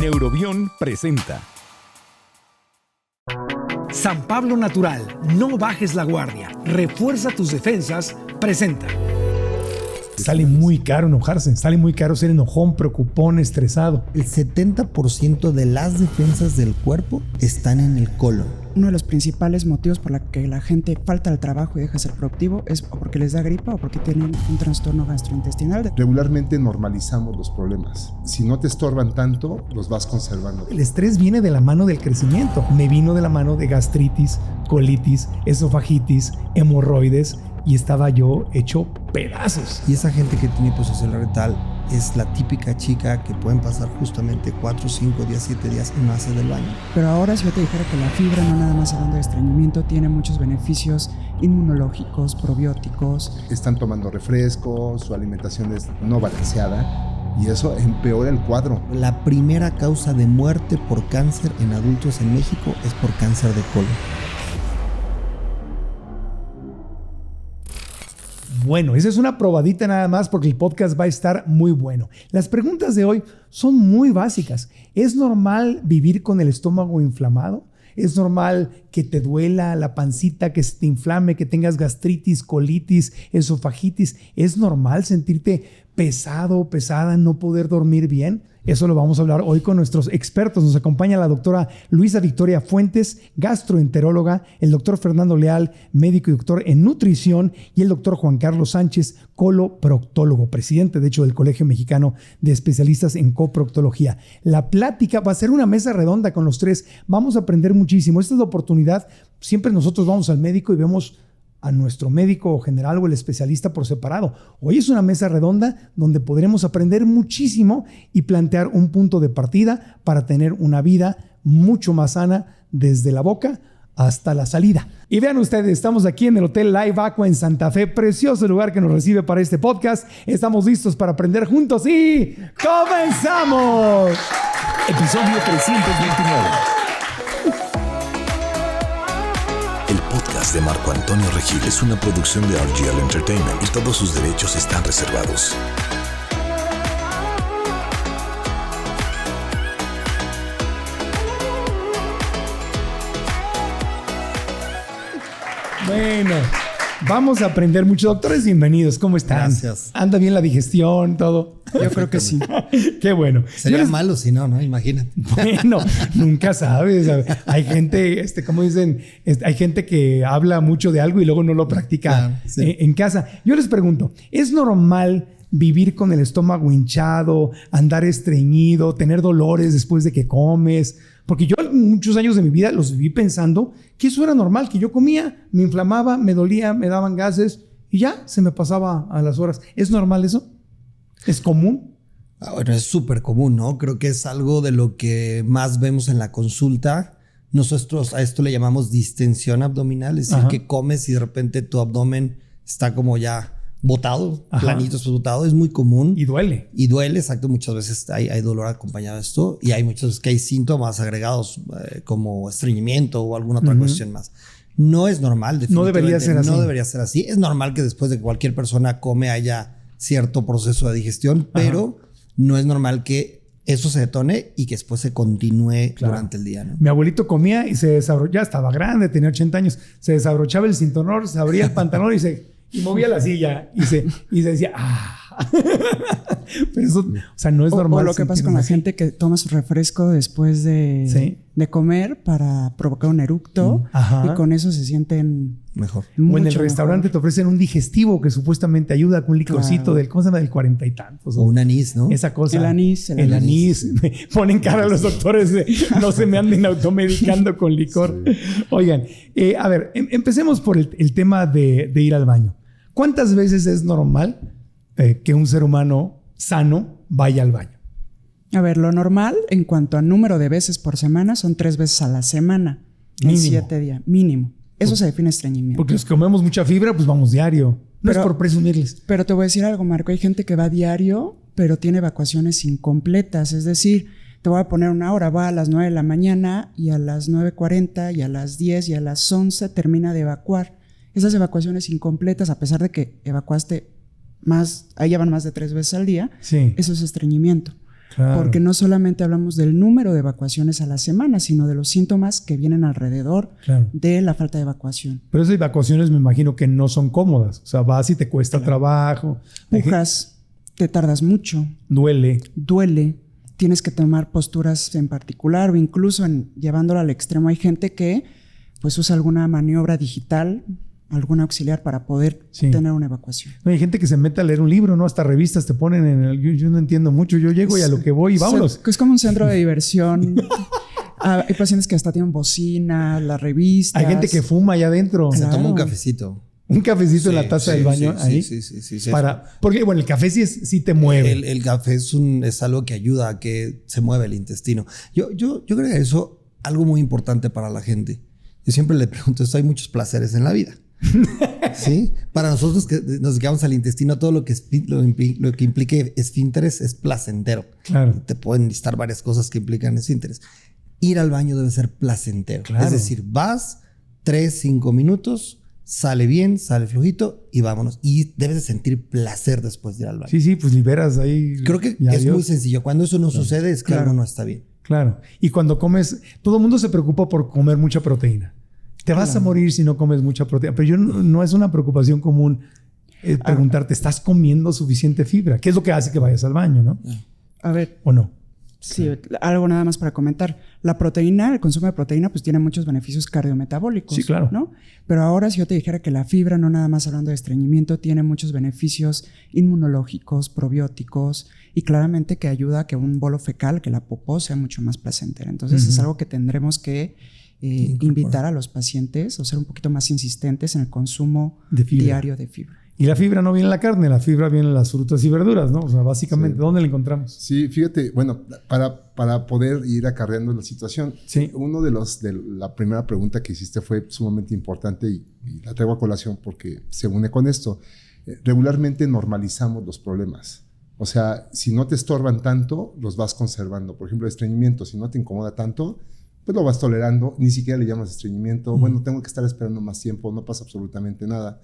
Neurobión presenta San Pablo Natural, no bajes la guardia, refuerza tus defensas, presenta. Sale muy caro enojarse, sale muy caro ser enojón, preocupón, estresado. El 70% de las defensas del cuerpo están en el colon. Uno de los principales motivos por la que la gente falta al trabajo y deja de ser productivo es o porque les da gripa o porque tienen un trastorno gastrointestinal. Regularmente normalizamos los problemas. Si no te estorban tanto, los vas conservando. El estrés viene de la mano del crecimiento. Me vino de la mano de gastritis, colitis, esofagitis, hemorroides y estaba yo hecho pedazos. Y esa gente que tiene hiposensibilidad rectal es la típica chica que pueden pasar justamente 4, 5 días, 7 días y no hace del baño. Pero ahora si yo te dijera que la fibra, no nada más hablando de estreñimiento, tiene muchos beneficios inmunológicos, probióticos. Están tomando refresco, su alimentación es no balanceada y eso empeora el cuadro. La primera causa de muerte por cáncer en adultos en México es por cáncer de colon. Bueno, esa es una probadita nada más porque el podcast va a estar muy bueno. Las preguntas de hoy son muy básicas. ¿Es normal vivir con el estómago inflamado? ¿Es normal que te duela la pancita, que se te inflame, que tengas gastritis, colitis, esofagitis? ¿Es normal sentirte pesado, pesada, no poder dormir bien? Eso lo vamos a hablar hoy con nuestros expertos. Nos acompaña la doctora Luisa Victoria Fuentes, gastroenteróloga, el doctor Fernando Leal, médico y doctor en nutrición, y el doctor Juan Carlos Sánchez, coloproctólogo, presidente de hecho del Colegio Mexicano de Especialistas en Coproctología. La plática va a ser una mesa redonda con los tres. Vamos a aprender muchísimo. Esta es la oportunidad. Siempre nosotros vamos al médico y vemos a nuestro médico general o el especialista por separado. Hoy es una mesa redonda donde podremos aprender muchísimo y plantear un punto de partida para tener una vida mucho más sana desde la boca hasta la salida. Y vean ustedes, estamos aquí en el Hotel Live Aqua en Santa Fe, precioso lugar que nos recibe para este podcast. Estamos listos para aprender juntos y ¡comenzamos! Episodio 329. El podcast de Marco Antonio Regil es una producción de RGL Entertainment y todos sus derechos están reservados. Bueno, vamos a aprender mucho. Doctores, bienvenidos. ¿Cómo están? Gracias. ¿Anda bien la digestión, todo? Yo creo que sí. Qué bueno. Sería malo si no, imagínate. Bueno, nunca sabes. Hay gente, como dicen, hay gente que habla mucho de algo y luego no lo practica en casa. Yo les pregunto, ¿es normal vivir con el estómago hinchado, andar estreñido, tener dolores después de que comes? Porque yo muchos años de mi vida los viví pensando que eso era normal, que yo comía, me inflamaba, me dolía, me daban gases y ya se me pasaba a las horas. ¿Es normal eso? ¿Es común? Bueno, es súper común, ¿no? Creo que es algo de lo que más vemos en la consulta. Nosotros a esto le llamamos distensión abdominal, es decir, que comes y de repente tu abdomen está como ya botado, planito, botado. Es muy común. Y duele. Y duele, exacto. Muchas veces hay dolor acompañado de esto y hay muchas veces que hay síntomas agregados como estreñimiento o alguna otra cuestión más. No es normal, definitivamente. No debería ser así. No debería ser así. Es normal que después de que cualquier persona come haya cierto proceso de digestión, pero no es normal que eso se detone y que después se continúe durante el día, ¿no? Mi abuelito comía y se desabrochaba, ya estaba grande, tenía 80 años, se desabrochaba el cinturón, se abría el pantalón y movía la silla y se decía, ¡ah! Pero eso, o sea, no es normal. O lo que pasa con la gente que toma su refresco después de comer para provocar un eructo y con eso se sienten mejor. O en el restaurante te ofrecen un digestivo que supuestamente ayuda con un licorcito del, ¿cómo se llama? Del 40 y tantos. O un anís, ¿no? Esa cosa. El anís. Ponen cara a los doctores de no se me anden automedicando con licor. Oigan, a ver, empecemos por el tema de ir al baño. ¿Cuántas veces es normal que un ser humano sano vaya al baño? A ver, lo normal en cuanto a número de veces por semana son 3 veces a la semana. En 7 días, mínimo. Eso se define estreñimiento. Porque los que comemos mucha fibra, pues vamos diario. No es por presumirles. Pero te voy a decir algo, Marco. Hay gente que va diario, pero tiene evacuaciones incompletas. Es decir, te voy a poner una hora. Va a las 9 de la mañana y a las 9:40 y a las 10 y a las 11 termina de evacuar. Esas evacuaciones incompletas, a pesar de que evacuaste más, ahí ya van más de 3 veces al día, eso es estreñimiento. Claro. Porque no solamente hablamos del número de evacuaciones a la semana, sino de los síntomas que vienen alrededor de la falta de evacuación. Pero esas evacuaciones me imagino que no son cómodas. O sea, vas y te cuesta trabajo. Pujas, te tardas mucho. Duele. Tienes que tomar posturas en particular o incluso llevándolo al extremo. Hay gente que pues usa alguna maniobra digital, algún auxiliar para poder tener una evacuación. No, hay gente que se mete a leer un libro, ¿no? Hasta revistas te ponen en el... Yo no entiendo mucho. Yo llego y a lo que voy y vámonos. Es como un centro de diversión. Hay pacientes que hasta tienen bocina, las revistas. Hay gente que fuma allá adentro. Se toma un cafecito. Un cafecito en la taza del baño ahí. Sí. Porque, bueno, el café sí te mueve. El café es algo que ayuda a que se mueva el intestino. Yo creo que eso es algo muy importante para la gente. Yo siempre le pregunto esto, hay muchos placeres en la vida. ¿Sí? Para nosotros que nos dedicamos al intestino, todo lo que implique esfínteres es placentero. Claro. Te pueden listar varias cosas que implican esfínteres. Ir al baño debe ser placentero. Claro. Es decir, vas 3-5 minutos, sale bien, sale flojito y vámonos. Y debes de sentir placer después de ir al baño. Sí, pues liberas ahí. Creo que es muy sencillo. Cuando eso no sucede es que algo no está bien. Claro. Y cuando comes, todo el mundo se preocupa por comer mucha proteína. Te vas a morir si no comes mucha proteína. Pero no es una preocupación común preguntarte, ¿estás comiendo suficiente fibra? ¿Qué es lo que hace que vayas al baño, no? A ver. ¿O no? Sí, algo nada más para comentar. La proteína, el consumo de proteína, pues tiene muchos beneficios cardiometabólicos. Sí, claro. ¿No? Pero ahora si yo te dijera que la fibra, no nada más hablando de estreñimiento, tiene muchos beneficios inmunológicos, probióticos y claramente que ayuda a que un bolo fecal, que la popó, sea mucho más placentera. Entonces es algo que tendremos que invitar a los pacientes o ser un poquito más insistentes en el consumo diario de fibra. Y la fibra no viene en la carne, la fibra viene en las frutas y verduras, ¿no? O sea, básicamente, ¿dónde la encontramos? Sí, fíjate, bueno, para poder ir acarreando la situación, uno de la primera pregunta que hiciste fue sumamente importante y la traigo a colación porque se une con esto. Regularmente normalizamos los problemas. O sea, si no te estorban tanto, los vas conservando. Por ejemplo, el estreñimiento, si no te incomoda tanto, pues lo vas tolerando, ni siquiera le llamas estreñimiento. Bueno, tengo que estar esperando más tiempo, no pasa absolutamente nada.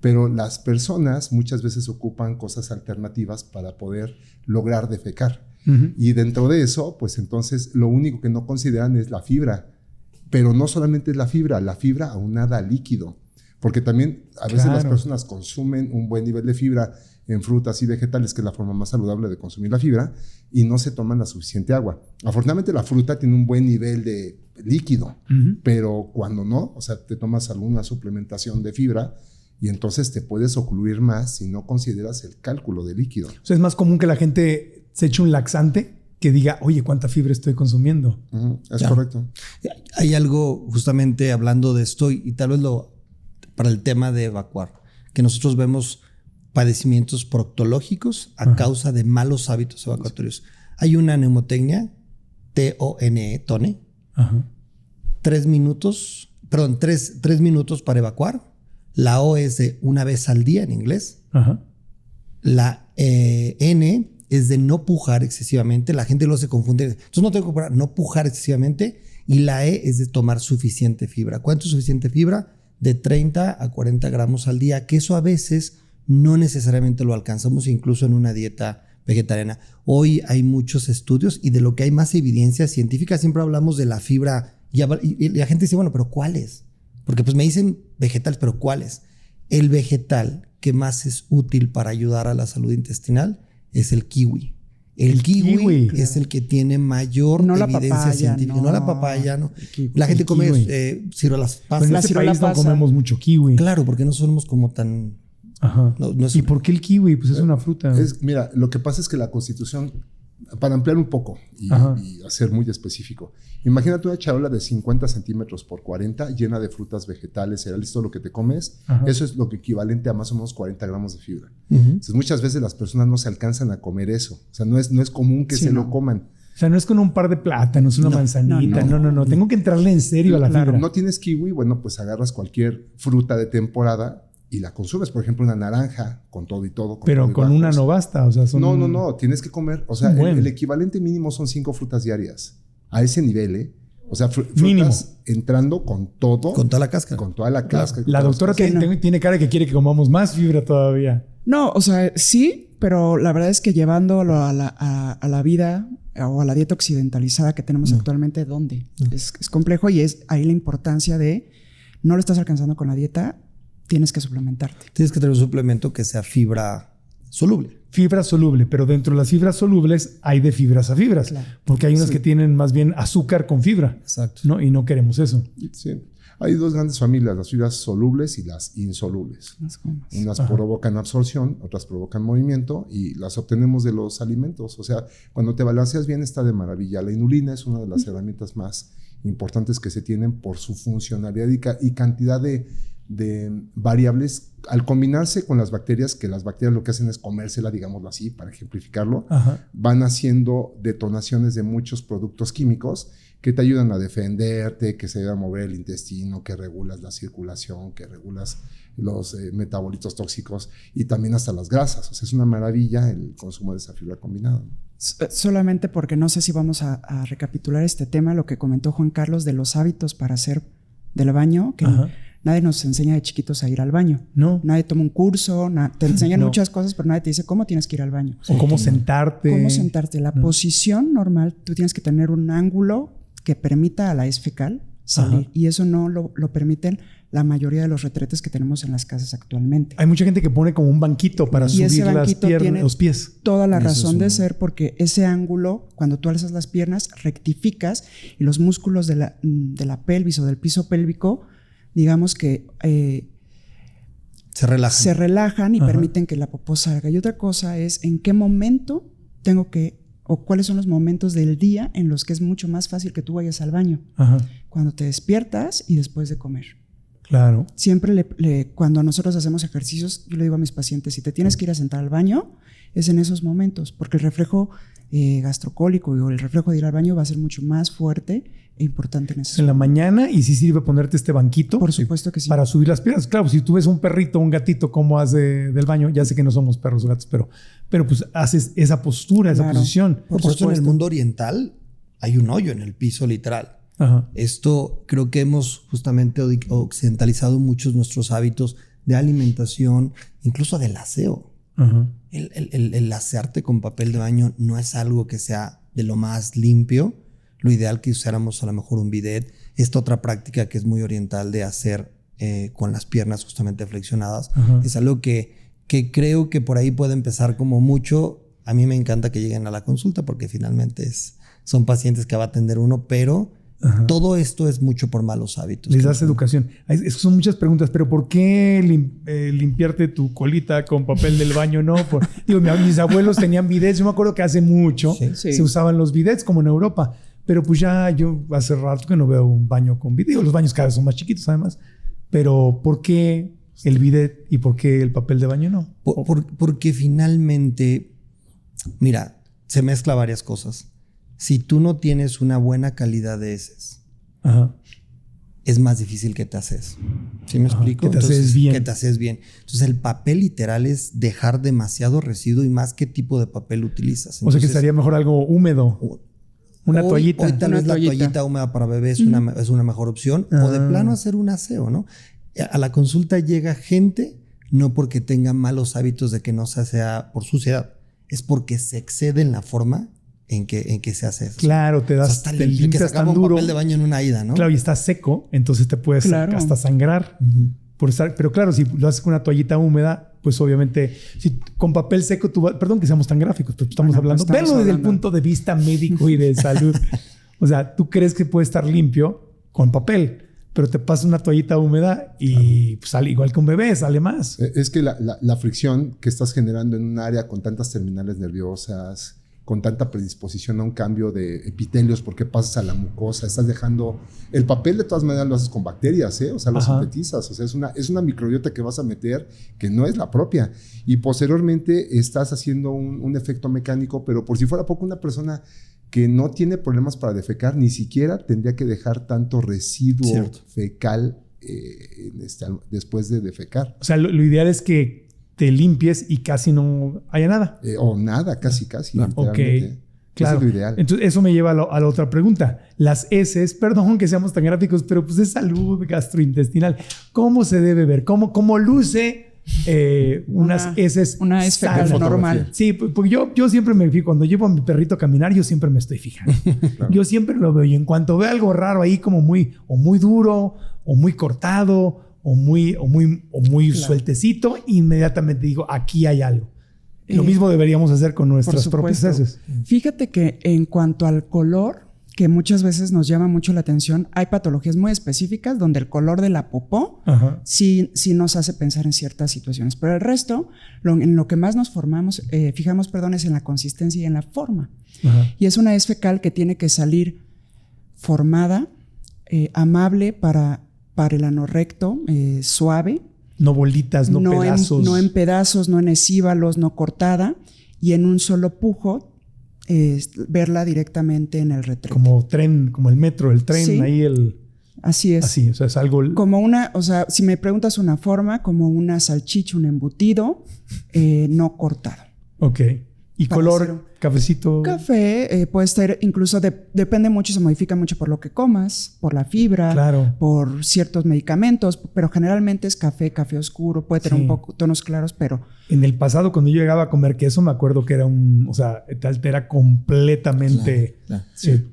Pero las personas muchas veces ocupan cosas alternativas para poder lograr defecar. Y dentro de eso, pues entonces lo único que no consideran es la fibra. Pero no solamente es la fibra aunada a líquido. Porque también a veces las personas consumen un buen nivel de fibra en frutas y vegetales, que es la forma más saludable de consumir la fibra, y no se toman la suficiente agua. Afortunadamente la fruta tiene un buen nivel de líquido, pero cuando no, o sea, te tomas alguna suplementación de fibra, y entonces te puedes ocluir más si no consideras el cálculo de líquido. O sea, es más común que la gente se eche un laxante que diga, oye, ¿cuánta fibra estoy consumiendo? Es correcto. Hay algo justamente hablando de esto y tal vez para el tema de evacuar, que nosotros vemos padecimientos proctológicos a causa de malos hábitos evacuatorios. Hay una neumotecnia, TONE, 3 minutos para evacuar. La O es de una vez al día en inglés. La N es de no pujar excesivamente. La gente lo se confunde. Entonces no tengo que no pujar excesivamente. Y la E es de tomar suficiente fibra. ¿Cuánto es suficiente fibra? De 30 a 40 gramos al día. Que eso a veces no necesariamente lo alcanzamos incluso en una dieta vegetariana. Hoy hay muchos estudios y de lo que hay más evidencia científica siempre hablamos de la fibra. Y la gente dice, bueno, ¿pero cuáles? Porque pues me dicen vegetales, pero ¿cuáles? El vegetal que más es útil para ayudar a la salud intestinal es el kiwi. El kiwi es el que tiene mayor evidencia científica. No la papaya, no. La gente come ciruelas pasas. Pero en este país no comemos mucho kiwi. Claro, porque no somos como tan... ¿Y por qué el kiwi? Pues es una fruta. Mira, lo que pasa es que la Constitución, para ampliar un poco y hacer muy específico, imagínate una charola de 50 centímetros por 40 llena de frutas, vegetales, cereales, todo lo que te comes. Eso es lo que equivalente a más o menos 40 gramos de fibra. Entonces muchas veces las personas no se alcanzan a comer eso. O sea, no es común que lo coman. O sea, no es con un par de plátanos, una manzanita. No. Tengo que entrarle en serio a la fibra. No tienes kiwi, bueno, pues agarras cualquier fruta de temporada y la consumes. Por ejemplo, una naranja con todo y todo. Pero con una no basta. O sea, No. Tienes que comer. O sea, el equivalente mínimo son 5 frutas diarias. A ese nivel, O sea, mínimo. Entrando con todo. Con toda la cáscara. Con toda la cáscara. La doctora tiene cara que quiere que comamos más fibra todavía. No, o sea, sí, pero la verdad es que llevándolo a la vida o a la dieta occidentalizada que tenemos actualmente, ¿dónde? Es complejo y es ahí la importancia de no lo estás alcanzando con la dieta, tienes que suplementarte. Tienes que tener un suplemento que sea fibra soluble. Fibra soluble, pero dentro de las fibras solubles hay de fibras a fibras, Claro. porque hay unas que tienen más bien azúcar con fibra. Exacto. ¿No? Y no queremos eso. Sí. Hay dos grandes familias, las fibras solubles y las insolubles. Unas provocan absorción, otras provocan movimiento y las obtenemos de los alimentos. O sea, cuando te balanceas bien está de maravilla. La inulina es una de las herramientas más importantes que se tienen por su funcionalidad y cantidad de variables al combinarse con las bacterias, que las bacterias lo que hacen es comérsela, digámoslo así, para ejemplificarlo. Ajá. Van haciendo detonaciones de muchos productos químicos que te ayudan a defenderte, que se ayudan a mover el intestino, que regulas la circulación, que regulas los metabolitos tóxicos y también hasta las grasas. O sea, es una maravilla el consumo de esa fibra combinada, ¿no? Solamente porque no sé si vamos a recapitular este tema, lo que comentó Juan Carlos de los hábitos para hacer del baño, que nadie nos enseña de chiquitos a ir al baño. No. Nadie toma un curso, te enseñan muchas cosas, pero nadie te dice cómo tienes que ir al baño. O cómo sentarte. Cómo sentarte. La posición normal, tú tienes que tener un ángulo que permita a la heces fecal salir. Y eso no lo permiten la mayoría de los retretes que tenemos en las casas actualmente. Hay mucha gente que pone como un banquito para subir las piernas, los pies. Toda la razón de ser, porque ese ángulo, cuando tú alzas las piernas, rectificas y los músculos de la pelvis o del piso pélvico, digamos que se relajan y permiten que la popó salga. Y otra cosa es en qué momento o cuáles son los momentos del día en los que es mucho más fácil que tú vayas al baño. Cuando te despiertas y después de comer. Claro. Siempre cuando nosotros hacemos ejercicios, yo le digo a mis pacientes, si te tienes que ir a sentar al baño, es en esos momentos, porque el reflejo gastrocólico o el reflejo de ir al baño va a ser mucho más fuerte e importante en ese en la mañana. Y sí sirve ponerte este banquito. Por supuesto que sí. Para subir las piernas. Claro, si tú ves un perrito o un gatito cómo hace del baño, ya sé que no somos perros o gatos, pero pues haces esa postura, esa posición. Por eso en el mundo oriental hay un hoyo en el piso literal. Esto creo que hemos justamente occidentalizado muchos nuestros hábitos de alimentación, incluso del aseo. El asearte con papel de baño no es algo que sea de lo más limpio. Lo ideal que usáramos a lo mejor un bidet. Esta otra práctica que es muy oriental de hacer con las piernas justamente flexionadas es algo que creo que por ahí puede empezar como mucho. A mí me encanta que lleguen a la consulta porque finalmente son pacientes que va a atender uno, pero todo esto es mucho por malos hábitos. Les das educación. Son muchas preguntas, pero ¿por qué limpiarte tu colita con papel del baño? No, mis abuelos tenían bidets. Yo me acuerdo que hace mucho se usaban los bidets como en Europa, pero pues ya yo hace rato que no veo un baño con bidet. Los baños cada vez son más chiquitos además. Pero ¿por qué el bidet y por qué el papel de baño no? Porque finalmente, mira, se mezcla varias cosas. Si tú no tienes una buena calidad de heces, es más difícil que te haces. ¿Sí me explico? Que te haces bien. Que te haces bien. Entonces, el papel literal es dejar demasiado residuo y más qué tipo de papel utilizas. Entonces, o sea, que estaría mejor algo húmedo. Una toallita. Hoy tal vez la toallita húmeda para bebé es una mejor opción. O de plano hacer un aseo, ¿no? A la consulta llega gente no porque tenga malos hábitos de que no se asea por suciedad. Es porque se excede en la forma en que se hace eso. Claro, te das, te limpias tan duro. Un papel de baño en una ida, ¿no? Claro, y está seco, entonces te puedes hasta sangrar. Pero claro, si lo haces con una toallita húmeda, pues obviamente, si con papel seco perdón que seamos tan gráficos, pero estamos hablando, verlo desde el punto de vista médico y de salud. O sea, tú crees que puede estar limpio con papel, pero te pasas una toallita húmeda y pues sale igual que un bebé, sale más. Es que la fricción que estás generando en un área con tantas terminales nerviosas, con tanta predisposición a un cambio de epitelios porque pasas a la mucosa, estás dejando... El papel de todas maneras lo haces con bacterias, o sea, lo sintetizas. O sea, es una microbiota que vas a meter que no es la propia. Y posteriormente estás haciendo un efecto mecánico, pero por si fuera poco, una persona que no tiene problemas para defecar, ni siquiera tendría que dejar tanto residuo fecal después de defecar. O sea, lo ideal es que te limpies y casi no haya nada. O nada, casi. Ok. Claro. Eso es lo ideal. Entonces, eso me lleva a la otra pregunta. Las heces, perdón que seamos tan gráficos, pero pues es salud gastrointestinal. ¿Cómo se debe ver? ¿Cómo luce unas heces? Una hez fecal normal. Sí, porque yo siempre me fijo. Cuando llevo a mi perrito a caminar, yo siempre me estoy fijando. Claro. Yo siempre lo veo. Y en cuanto veo algo raro ahí, como muy duro, o muy cortado, o muy claro, sueltecito, inmediatamente digo, aquí hay algo. Lo mismo deberíamos hacer con nuestras propias heces. Fíjate que en cuanto al color, que muchas veces nos llama mucho la atención, hay patologías muy específicas donde el color de la popó sí nos hace pensar en ciertas situaciones. Pero el resto, en lo que más nos fijamos, es en la consistencia y en la forma. Y es una hez fecal que tiene que salir formada, amable para el ano recto, suave. No bolitas, no pedazos. No en pedazos, no en escívalos, no cortada. Y en un solo pujo, verla directamente en el retrete. Como tren, como el metro, el tren, sí, ahí Así es. Así, o sea, es algo... Como si me preguntas una forma, como una salchicha, un embutido, no cortado. Ok. ¿Y color? ¿Cafecito? Café, puede ser incluso, depende mucho, se modifica mucho por lo que comas, por la fibra, claro, por ciertos medicamentos, pero generalmente es café oscuro, puede tener un poco tonos claros, pero... En el pasado, cuando yo llegaba a comer queso, me acuerdo que era te altera completamente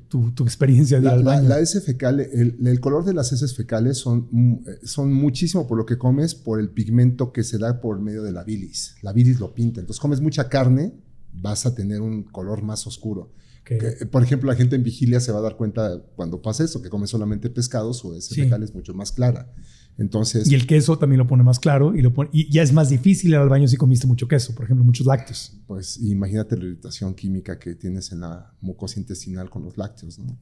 tu experiencia de ir al baño. La hez fecal, el color de las heces fecales son muchísimo por lo que comes, por el pigmento que se da por medio de la bilis. La bilis lo pinta, entonces comes mucha carne, vas a tener un color más oscuro. Okay. Por ejemplo, la gente en vigilia se va a dar cuenta cuando pasa eso, que come solamente pescado, su hez fecal es mucho más clara. Entonces, y el queso también lo pone más claro y ya es más difícil ir al baño si comiste mucho queso, por ejemplo, muchos lácteos. Pues imagínate la irritación química que tienes en la mucosa intestinal con los lácteos, ¿no?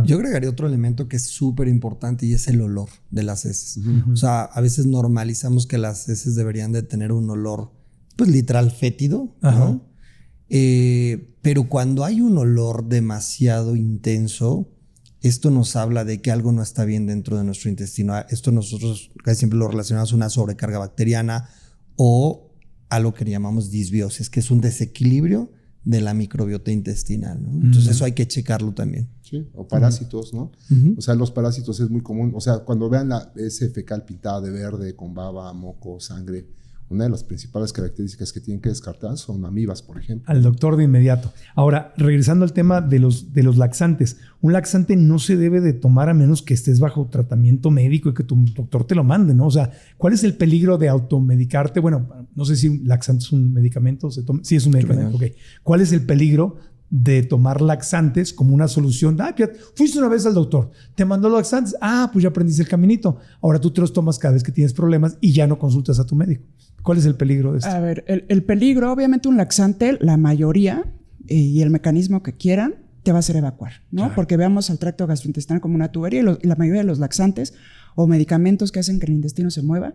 Yo agregaría otro elemento que es súper importante y es el olor de las heces. O sea, a veces normalizamos que las heces deberían de tener un olor, pues literal fétido, ¿no? Pero cuando hay un olor demasiado intenso, esto nos habla de que algo no está bien dentro de nuestro intestino. Esto nosotros casi siempre lo relacionamos a una sobrecarga bacteriana o a lo que llamamos disbiosis, que es un desequilibrio de la microbiota intestinal, ¿no? Entonces eso hay que checarlo también. Sí, o parásitos, ¿no? O sea, los parásitos es muy común. O sea, cuando vean la hez fecal pintada de verde, con baba, moco, sangre, una de las principales características que tienen que descartar son amibas, por ejemplo. Al doctor de inmediato. Ahora, regresando al tema de los laxantes. Un laxante no se debe de tomar a menos que estés bajo tratamiento médico y que tu doctor te lo mande, ¿no? O sea, ¿cuál es el peligro de automedicarte? Bueno, no sé si laxante es un medicamento. Sí, es un medicamento. Okay. ¿Cuál es el peligro de tomar laxantes como una solución? Ya fuiste una vez al doctor, te mandó los laxantes. Pues ya aprendiste el caminito. Ahora tú te los tomas cada vez que tienes problemas y ya no consultas a tu médico. ¿Cuál es el peligro de esto? A ver, el peligro, obviamente un laxante, la mayoría y el mecanismo que quieran, te va a hacer evacuar, ¿no? Claro. Porque veamos al tracto gastrointestinal como una tubería y la mayoría de los laxantes o medicamentos que hacen que el intestino se mueva,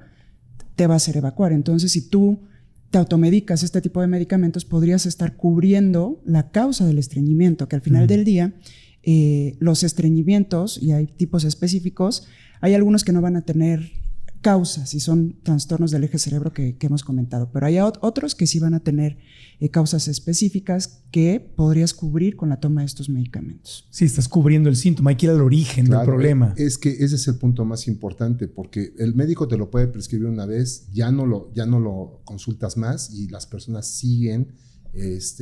te va a hacer evacuar. Entonces, si tú te automedicas este tipo de medicamentos, podrías estar cubriendo la causa del estreñimiento, que al final del día, los estreñimientos, y hay tipos específicos, hay algunos que no van a tener causas y son trastornos del eje cerebro que hemos comentado, pero hay otros que sí van a tener causas específicas que podrías cubrir con la toma de estos medicamentos. Sí, estás cubriendo el síntoma, hay que ir al origen del problema. Es que ese es el punto más importante, porque el médico te lo puede prescribir una vez, ya no lo consultas más y las personas siguen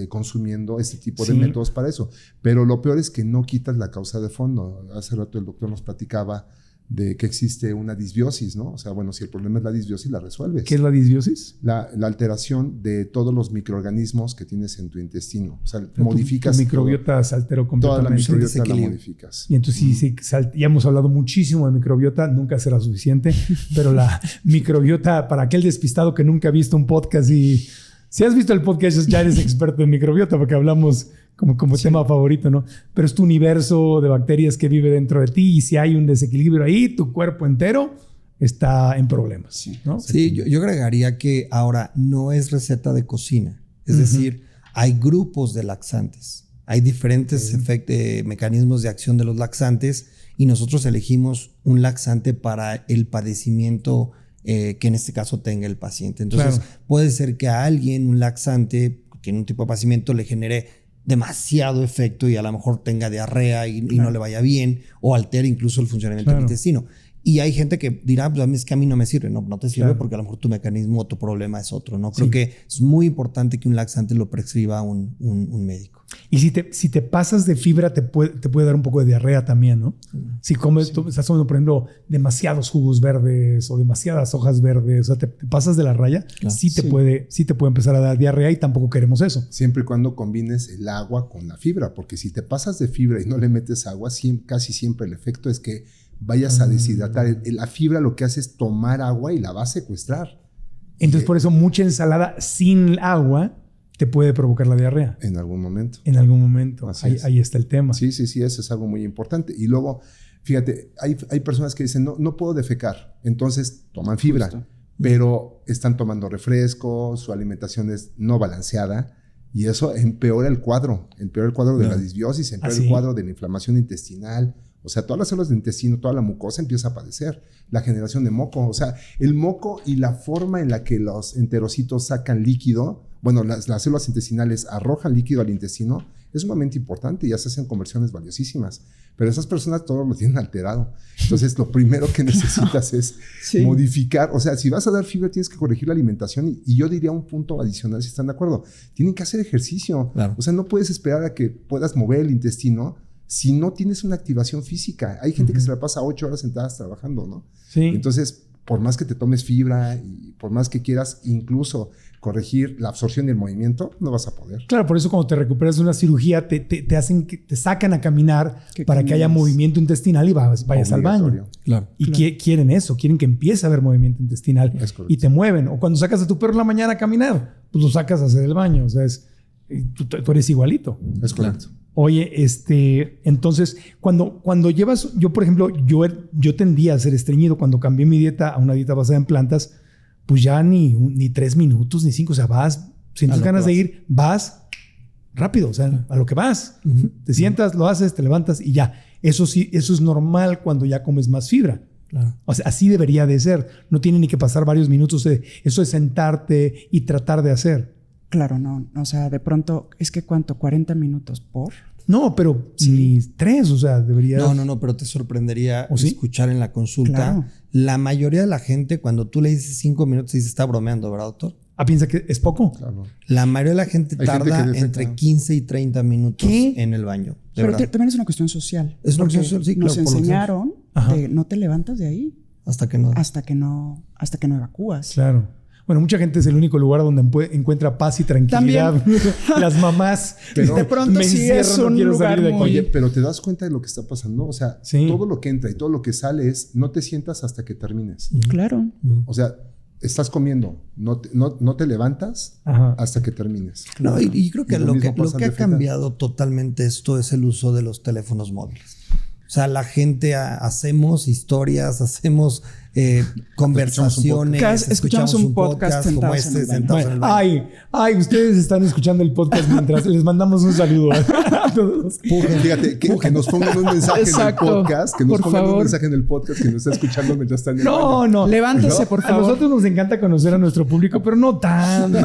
consumiendo este tipo de métodos para eso. Pero lo peor es que no quitas la causa de fondo. Hace rato el doctor nos platicaba de que existe una disbiosis, ¿no? O sea, bueno, si el problema es la disbiosis, la resuelves. ¿Qué es la disbiosis? La alteración de todos los microorganismos que tienes en tu intestino. O sea, modificas... Tu microbiota se alteró completamente. Toda la microbiota la modificas. Y entonces ya hemos hablado muchísimo de microbiota, nunca será suficiente, pero la microbiota, para aquel despistado que nunca ha visto un podcast y... Si has visto el podcast, ya eres experto en microbiota porque hablamos como tema favorito, ¿no? Pero es tu universo de bacterias que vive dentro de ti y si hay un desequilibrio ahí, tu cuerpo entero está en problemas, ¿no? Sí, yo agregaría que ahora no es receta de cocina. Es decir, hay grupos de laxantes. Hay diferentes mecanismos de acción de los laxantes y nosotros elegimos un laxante para el padecimiento que en este caso tenga el paciente. Entonces, puede ser que a alguien un laxante que tiene un tipo de padecimiento le genere demasiado efecto y a lo mejor tenga diarrea y no le vaya bien o altere incluso el funcionamiento del intestino. Y hay gente que dirá, pues es que a mí no me sirve. No te sirve porque a lo mejor tu mecanismo o tu problema es otro, ¿no? Creo que es muy importante que un laxante lo prescriba un médico. Y si te pasas de fibra, te puede dar un poco de diarrea también, ¿no? Si comes, tú estás comiendo, por ejemplo, demasiados jugos verdes o demasiadas hojas verdes, o sea, te pasas de la raya, sí te puede empezar a dar diarrea y tampoco queremos eso. Siempre y cuando combines el agua con la fibra, porque si te pasas de fibra y no le metes agua, casi siempre el efecto es que vayas a deshidratar. La fibra lo que hace es tomar agua y la va a secuestrar. Entonces, por eso mucha ensalada sin agua te puede provocar la diarrea. En algún momento. En algún momento. Ahí está el tema. Sí, eso es algo muy importante. Y luego, fíjate, hay personas que dicen, no puedo defecar. Entonces, toman fibra, pero están tomando refresco, su alimentación es no balanceada. Y eso empeora el cuadro de la disbiosis, empeora el cuadro de la inflamación intestinal. O sea, todas las células del intestino, toda la mucosa empieza a padecer. La generación de moco. O sea, el moco y la forma en la que los enterocitos sacan líquido, bueno, las células intestinales arrojan líquido al intestino, es sumamente importante y ya se hacen conversiones valiosísimas. Pero esas personas todo lo tienen alterado. Entonces, lo primero que necesitas es modificar. O sea, si vas a dar fibra, tienes que corregir la alimentación. Y yo diría un punto adicional, si están de acuerdo. Tienen que hacer ejercicio. Claro. O sea, no puedes esperar a que puedas mover el intestino si no tienes una activación física. Hay gente que se la pasa 8 horas sentadas trabajando, ¿no? Sí. Entonces, por más que te tomes fibra y por más que quieras incluso corregir la absorción y el movimiento, no vas a poder. Claro, por eso cuando te recuperas de una cirugía, te sacan a caminar para que haya movimiento intestinal y vayas al baño. Claro. Y quieren eso, quieren que empiece a haber movimiento intestinal y te mueven. O cuando sacas a tu perro en la mañana a caminar, pues lo sacas a hacer el baño. O sea, tú eres igualito. Es correcto. Claro. Oye, entonces, cuando llevas, yo por ejemplo, yo tendía a ser estreñido. Cuando cambié mi dieta a una dieta basada en plantas, pues ya ni 3 minutos, ni 5, o sea, vas, sientes ganas de ir, vas rápido, o sea, a lo que vas. Te sientas, lo haces, te levantas y ya. Eso sí, eso es normal cuando ya comes más fibra. Claro. O sea, así debería de ser. No tiene ni que pasar varios minutos. Eso es sentarte y tratar de hacer. Claro, no. O sea, de pronto, es que ¿cuánto? ¿40 minutos por? No, pero ni 3, o sea, debería... No, pero te sorprendería escuchar en la consulta. Claro. La mayoría de la gente, cuando tú le dices 5 minutos, dice, está bromeando, ¿verdad, doctor? ¿Piensa que es poco? Claro. La mayoría de la gente tarda entre 15 y 30 minutos en el baño. Pero también es una cuestión social. Es una cuestión social, sí, claro. Nos enseñaron de no te levantas de ahí. Hasta que no evacúas. Claro. Bueno, mucha gente es el único lugar donde encuentra paz y tranquilidad. Las mamás. Pero de pronto sí es un lugar muy... Oye, pero te das cuenta de lo que está pasando. O sea, todo lo que entra y todo lo que sale es no te sientas hasta que termines. Claro. O sea, estás comiendo, no te levantas hasta que termines. No, y creo que lo que ha cambiado totalmente esto es el uso de los teléfonos móviles. O sea, la gente hacemos historias, hacemos conversaciones, escuchamos un podcast como sentados en el baño. Ay, ustedes están escuchando el podcast mientras les mandamos un saludo a todos. Fíjate, que nos pongan un mensaje en el podcast, que nos pongan un mensaje en el podcast que nos está escuchando mientras están en el baño. No. Levántese, por favor. A nosotros nos encanta conocer a nuestro público, pero no tanto.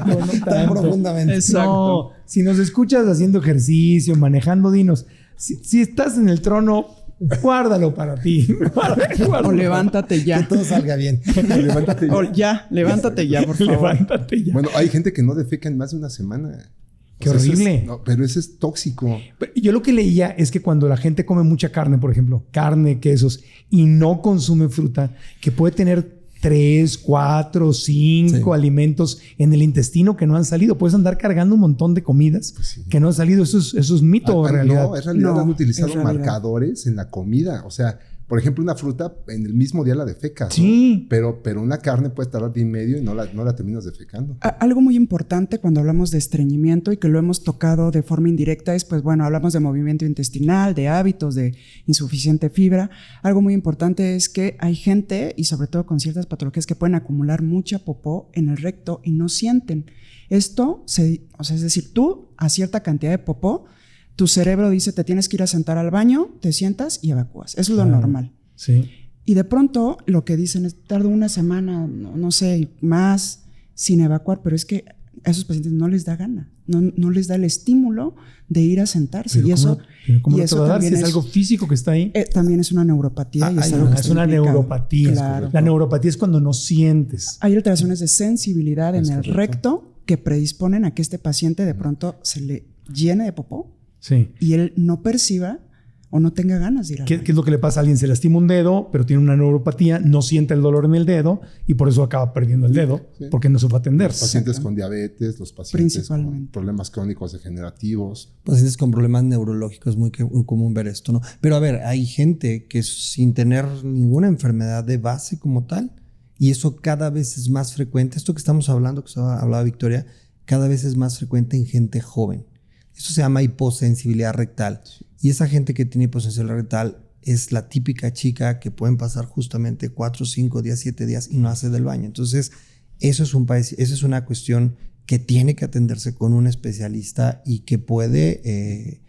Tan profundamente. Exacto. No, si nos escuchas haciendo ejercicio, manejando, dinos, si estás en el trono, guárdalo para ti. O levántate ya. Que todo salga bien. Levántate ya. Levántate ya, por favor. Levántate ya. Bueno, hay gente que no defeca en más de una semana. Qué horrible. Pero eso es tóxico. Yo lo que leía es que cuando la gente come mucha carne, por ejemplo, carne, quesos, y no consume fruta, que puede tener 3, 4, 5 alimentos en el intestino que no han salido. Puedes andar cargando un montón de comidas que no han salido. Eso es mito o realidad. No, es realidad. Han utilizado marcadores en la comida. O sea, por ejemplo, una fruta en el mismo día la defecas. Sí. ¿no? Pero una carne puede tardar día y medio y no la terminas defecando. Algo muy importante cuando hablamos de estreñimiento y que lo hemos tocado de forma indirecta es, pues bueno, hablamos de movimiento intestinal, de hábitos, de insuficiente fibra. Algo muy importante es que hay gente, y sobre todo con ciertas patologías, que pueden acumular mucha popó en el recto y no sienten. Esto, es decir, tú a cierta cantidad de popó, tu cerebro dice, te tienes que ir a sentar al baño, te sientas y evacúas. Eso es lo normal. Sí. Y de pronto lo que dicen es, tardo una semana, no sé, más sin evacuar, pero es que a esos pacientes no les da gana, no les da el estímulo de ir a sentarse. Pero ¿cómo no te va a dar si es algo físico que está ahí? También es una neuropatía. Es una neuropatía. Claro. La neuropatía es cuando no sientes. Hay alteraciones de sensibilidad en el recto que predisponen a que este paciente de pronto se le llene de popó y él no perciba o no tenga ganas de ir al baño. ¿Qué es lo que le pasa a alguien? Se lastima un dedo, pero tiene una neuropatía, no siente el dolor en el dedo y por eso acaba perdiendo el dedo, porque no se va a atender. Los pacientes con diabetes, los pacientes con problemas crónicos degenerativos. Pacientes con problemas neurológicos, muy común ver esto, ¿no? Pero a ver, hay gente que sin tener ninguna enfermedad de base como tal, y eso cada vez es más frecuente. Esto que estamos hablando, que hablaba Victoria, cada vez es más frecuente en gente joven. Esto se llama hiposensibilidad rectal. Y esa gente que tiene hiposensibilidad rectal es la típica chica que pueden pasar justamente 4, 5 días, 7 días y no hace del baño. Entonces, eso es una cuestión que tiene que atenderse con un especialista y que puede,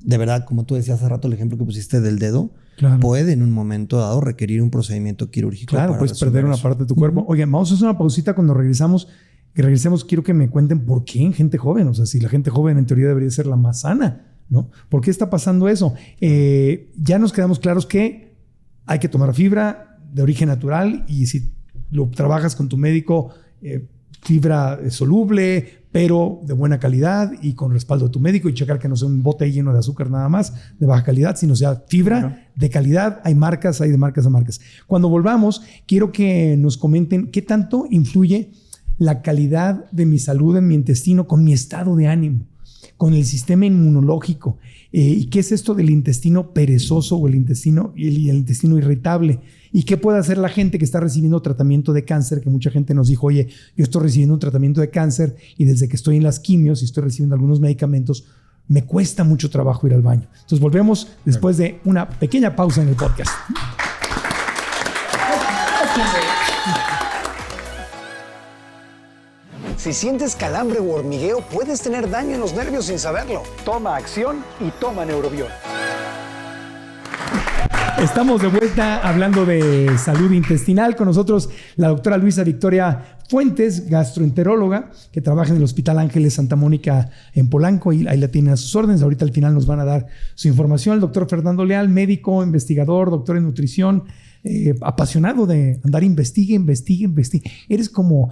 de verdad, como tú decías hace rato, el ejemplo que pusiste del dedo, puede en un momento dado requerir un procedimiento quirúrgico. Claro, puedes perder una parte de tu cuerpo. Oigan, vamos a hacer una pausita cuando regresemos. Quiero que me cuenten por qué en gente joven. O sea, si la gente joven en teoría debería ser la más sana, ¿no? ¿Por qué está pasando eso? Ya nos quedamos claros que hay que tomar fibra de origen natural y si lo trabajas con tu médico, fibra soluble, pero de buena calidad y con respaldo de tu médico y checar que no sea un bote lleno de azúcar nada más, de baja calidad, sino sea fibra de calidad. Hay marcas, hay de marcas a marcas. Cuando volvamos, quiero que nos comenten qué tanto influye la calidad de mi salud en mi intestino con mi estado de ánimo, con el sistema inmunológico. ¿Y qué es esto del intestino perezoso o el intestino irritable? ¿Y qué puede hacer la gente que está recibiendo tratamiento de cáncer? Que mucha gente nos dijo, oye, yo estoy recibiendo un tratamiento de cáncer y desde que estoy en las quimios y estoy recibiendo algunos medicamentos, me cuesta mucho trabajo ir al baño. Entonces volvemos después de una pequeña pausa en el podcast. Si sientes calambre u hormigueo, puedes tener daño en los nervios sin saberlo. Toma acción y toma Neurobión. Estamos de vuelta hablando de salud intestinal. Con nosotros la doctora Luisa Victoria Fuentes, gastroenteróloga, que trabaja en el Hospital Ángeles Santa Mónica en Polanco, y ahí la tienen a sus órdenes. Ahorita al final nos van a dar su información. El doctor Fernando Leal, médico, investigador, doctor en nutrición, apasionado de andar, investigue. Eres como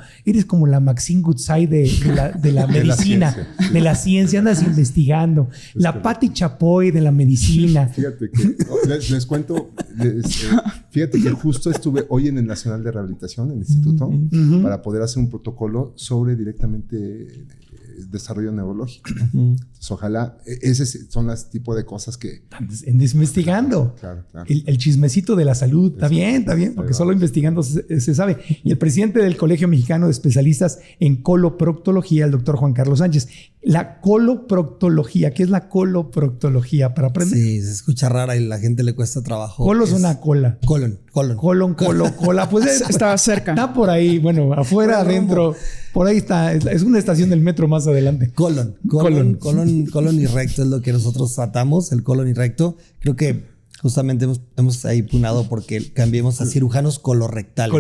la Maxine Goodside de la medicina, de la ciencia, andas investigando. La Patti Chapoy de la medicina. Fíjate que, les cuento, fíjate que justo estuve hoy en el Nacional de Rehabilitación, en el Instituto, para poder hacer un protocolo sobre directamente desarrollo neurológico. Entonces, ojalá, esos son los tipos de cosas que... Investigando. Claro. El chismecito de la salud. Está bien, porque solo investigando se sabe. Y el presidente del Colegio Mexicano de Especialistas en Coloproctología, el doctor Juan Carlos Sánchez. La coloproctología. ¿Qué es la coloproctología? Para aprender. Sí, se escucha rara y a la gente le cuesta trabajo. Colo es una cola. Colon. Cola. Pues estaba cerca. Está por ahí, bueno, afuera, adentro. Por ahí está. Es una estación del metro más adelante. Colon y recto es lo que nosotros tratamos, el colon y recto. Creo que justamente hemos ahí punado porque cambiemos a cirujanos colorectales.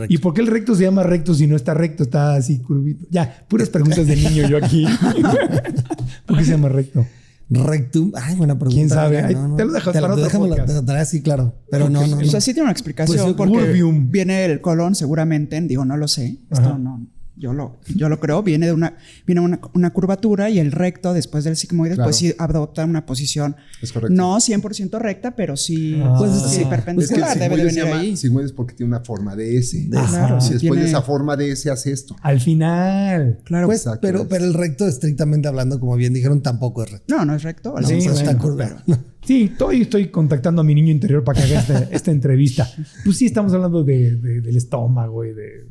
¿Y por qué el recto se llama recto si no está recto? Está así curvito. Ya, puras preguntas de niño yo aquí. ¿Por qué se llama recto? Rectum. Ay, buena pregunta. ¿Quién sabe? Te lo dejas para otro podcast. Sí, claro. Pero no. O sea, sí tiene una explicación pues, porque viene el colon seguramente, digo, no lo sé. Esto no... Yo lo creo, viene una curvatura y el recto después del sigmoide pues sí adopta una posición no 100% recta, pero sí, sí perpendicular, es que debe de venir ahí. Sigmoide es porque tiene una forma de S. Claro, si después de esa forma de S hace esto. Al final. Claro. Pues, pero el recto, estrictamente hablando, como bien dijeron, tampoco es recto. No es recto. Sí, está curvado. Sí, estoy contactando a mi niño interior para que haga esta entrevista. Pues sí, estamos hablando del estómago y de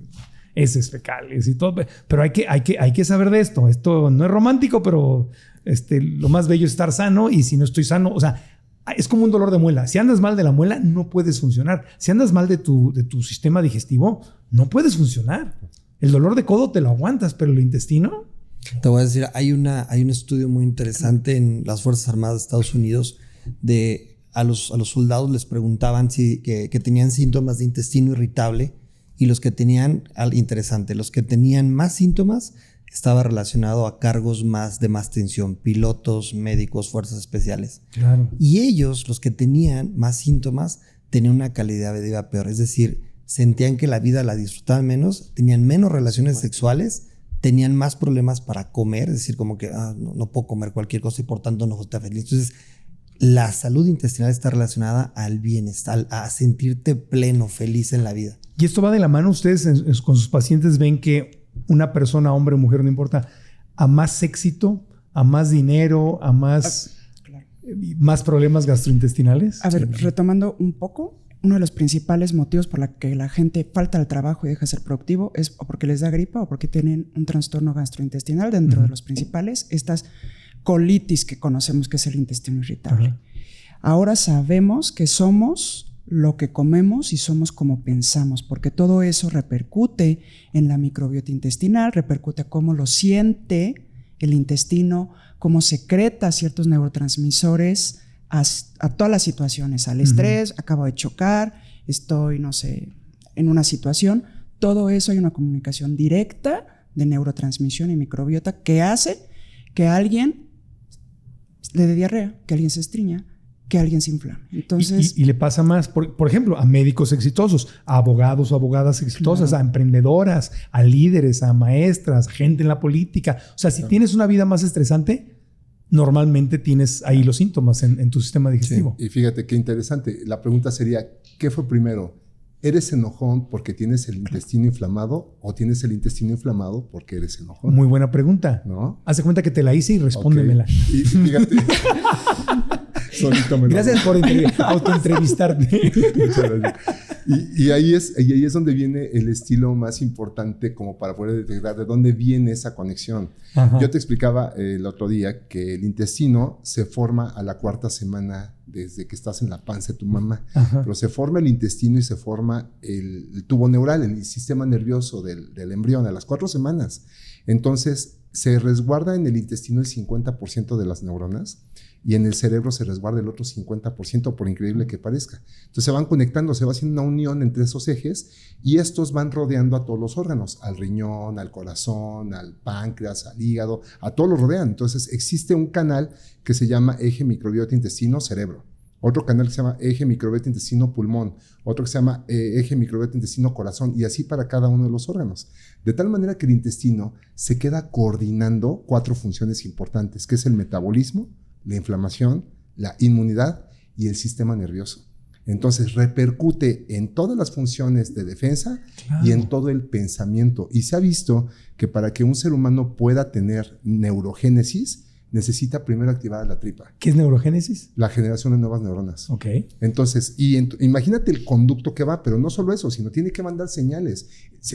heces fecales y todo, pero hay que saber de esto. Esto no es romántico, pero lo más bello es estar sano, y si no estoy sano, o sea, es como un dolor de muela. Si andas mal de la muela, no puedes funcionar. Si andas mal de tu sistema digestivo, no puedes funcionar. El dolor de codo te lo aguantas, pero el intestino... Te voy a decir, hay un estudio muy interesante en las Fuerzas Armadas de Estados Unidos a los soldados les preguntaban que tenían síntomas de intestino irritable. Y los que tenían, interesante, los que tenían más síntomas estaba relacionado a cargos de más tensión, pilotos, médicos, fuerzas especiales. Claro. Y ellos, los que tenían más síntomas, tenían una calidad de vida peor. Es decir, sentían que la vida la disfrutaban menos, tenían menos relaciones sexuales, tenían más problemas para comer, es decir, como que no puedo comer cualquier cosa y por tanto no estoy feliz. Entonces, la salud intestinal está relacionada al bienestar, a sentirte pleno, feliz en la vida. Y esto va de la mano. Ustedes con sus pacientes ven que una persona, hombre o mujer, no importa, a más éxito, a más dinero, a más, más problemas gastrointestinales. A ver, retomando un poco, uno de los principales motivos por la que la gente falta al trabajo y deja de ser productivo es o porque les da gripa o porque tienen un trastorno gastrointestinal. Dentro de los principales, estas colitis que conocemos, que es el intestino irritable. Ahora sabemos que somos lo que comemos y somos como pensamos, porque todo eso repercute en la microbiota intestinal, repercute a cómo lo siente el intestino, cómo secreta ciertos neurotransmisores a todas las situaciones, al estrés, acabo de chocar, estoy, no sé, en una situación. Todo eso hay una comunicación directa de neurotransmisión y microbiota que hace que alguien le dé diarrea, que alguien se estriña, que alguien se inflame. Entonces, y le pasa más, por ejemplo, a médicos exitosos, a abogados o abogadas exitosas, a emprendedoras, a líderes, a maestras, gente en la política. O sea, si tienes una vida más estresante, normalmente tienes ahí los síntomas en tu sistema digestivo. Sí. Y fíjate qué interesante. La pregunta sería, ¿qué fue primero? ¿Eres enojón porque tienes el intestino inflamado o tienes el intestino inflamado porque eres enojón? Muy buena pregunta. ¿No? Haz de cuenta que te la hice y respóndemela. Okay. Y fíjate. Gracias por autoentrevistarte. Muchas gracias. Y ahí es donde viene el estilo más importante como para poder detectar de dónde viene esa conexión. Ajá. Yo te explicaba el otro día que el intestino se forma a la 4ª semana desde que estás en la panza de tu mamá. Ajá. Pero se forma el intestino y se forma el tubo neural, el sistema nervioso del embrión a las 4 semanas. Entonces se resguarda en el intestino el 50% de las neuronas y en el cerebro se resguarda el otro 50%, por increíble que parezca. Entonces se van conectando, se va haciendo una unión entre esos ejes y estos van rodeando a todos los órganos, al riñón, al corazón, al páncreas, al hígado, a todos los rodean. Entonces existe un canal que se llama eje microbiota intestino-cerebro, otro canal que se llama eje microbiota intestino-pulmón, otro que se llama eje microbiota intestino-corazón y así para cada uno de los órganos. De tal manera que el intestino se queda coordinando 4 funciones importantes, que es el metabolismo, la inflamación, la inmunidad y el sistema nervioso. Entonces repercute en todas las funciones de defensa y en todo el pensamiento. Y se ha visto que para que un ser humano pueda tener neurogénesis, necesita primero activar la tripa. ¿Qué es neurogénesis? La generación de nuevas neuronas. Ok. Entonces, imagínate el conducto que va, pero no solo eso, sino tiene que mandar señales.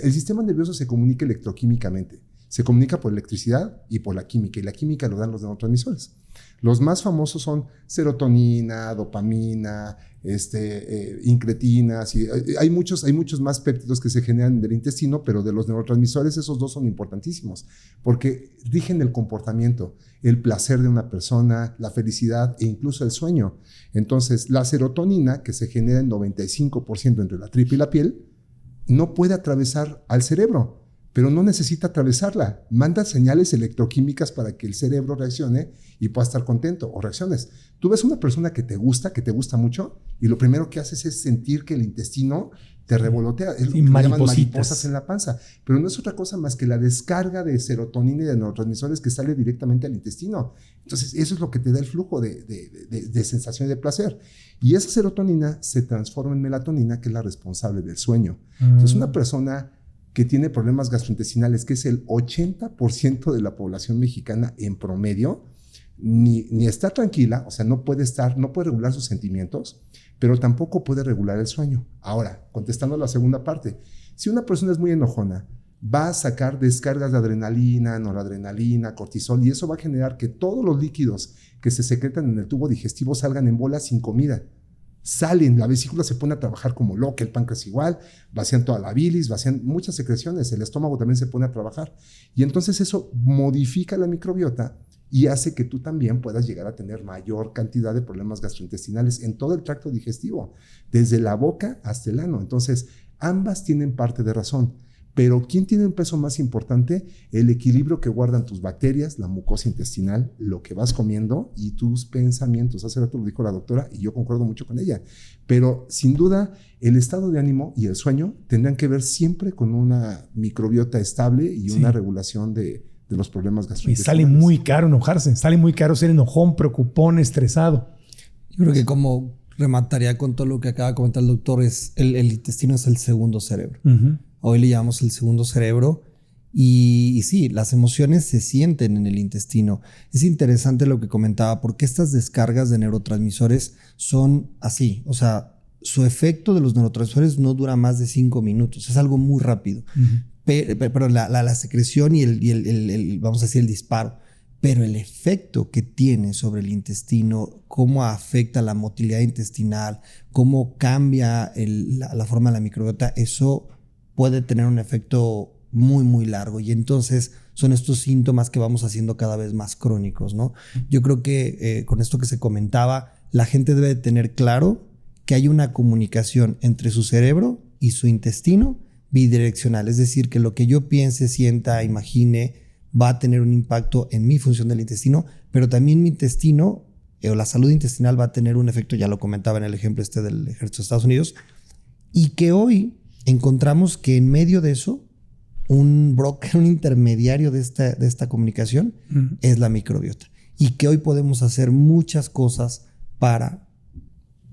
El sistema nervioso se comunica electroquímicamente. Se comunica por electricidad y por la química, y la química lo dan los neurotransmisores. Los más famosos son serotonina, dopamina, incretinas, y hay muchos más péptidos que se generan del intestino, pero de los neurotransmisores esos 2 son importantísimos, porque rigen el comportamiento, el placer de una persona, la felicidad e incluso el sueño. Entonces, la serotonina, que se genera en 95% entre la tripa y la piel, no puede atravesar al cerebro, pero no necesita atravesarla. Manda señales electroquímicas para que el cerebro reaccione y pueda estar contento o reacciones. Tú ves una persona que te gusta mucho, y lo primero que haces es sentir que el intestino te revolotea. Es lo que llaman mariposas en la panza. Pero no es otra cosa más que la descarga de serotonina y de neurotransmisores que sale directamente al intestino. Entonces, eso es lo que te da el flujo de sensación de placer. Y esa serotonina se transforma en melatonina, que es la responsable del sueño. Entonces, una persona que tiene problemas gastrointestinales, que es el 80% de la población mexicana en promedio, ni está tranquila, o sea, no puede regular sus sentimientos, pero tampoco puede regular el sueño. Ahora, contestando la segunda parte, si una persona es muy enojona, va a sacar descargas de adrenalina, noradrenalina, cortisol, y eso va a generar que todos los líquidos que se secretan en el tubo digestivo salgan en bolas sin comida. Salen, la vesícula se pone a trabajar como loca, el páncreas igual, vacían toda la bilis, vacían muchas secreciones, el estómago también se pone a trabajar. Y entonces eso modifica la microbiota y hace que tú también puedas llegar a tener mayor cantidad de problemas gastrointestinales en todo el tracto digestivo, desde la boca hasta el ano. Entonces, ambas tienen parte de razón, Pero ¿quién tiene un peso más importante? El equilibrio que guardan tus bacterias, la mucosa intestinal, lo que vas comiendo y tus pensamientos. Hace rato lo dijo la doctora y yo concuerdo mucho con ella. Pero sin duda, el estado de ánimo y el sueño tendrán que ver siempre con una microbiota estable y una regulación de los problemas gastrointestinales. Y sale muy caro enojarse, sale muy caro ser enojón, preocupón, estresado. Yo creo que como remataría con todo lo que acaba de comentar el doctor, es el intestino es el segundo cerebro. Hoy le llamamos el segundo cerebro y sí, las emociones se sienten en el intestino. Es interesante lo que comentaba porque estas descargas de neurotransmisores son así, o sea, su efecto de los neurotransmisores no dura más de 5 minutos, es algo muy rápido. Pero la secreción y el vamos a decir, el disparo, pero el efecto que tiene sobre el intestino, cómo afecta la motilidad intestinal, cómo cambia la forma de la microbiota, eso puede tener un efecto muy, muy largo. Y entonces son estos síntomas que vamos haciendo cada vez más crónicos, ¿no? Yo creo que con esto que se comentaba, la gente debe tener claro que hay una comunicación entre su cerebro y su intestino bidireccional. Es decir, que lo que yo piense, sienta, imagine, va a tener un impacto en mi función del intestino, pero también mi intestino o la salud intestinal va a tener un efecto, ya lo comentaba en el ejemplo del ejército de Estados Unidos, y que hoy encontramos que en medio de eso, un broker, un intermediario de esta comunicación es la microbiota. Y que hoy podemos hacer muchas cosas para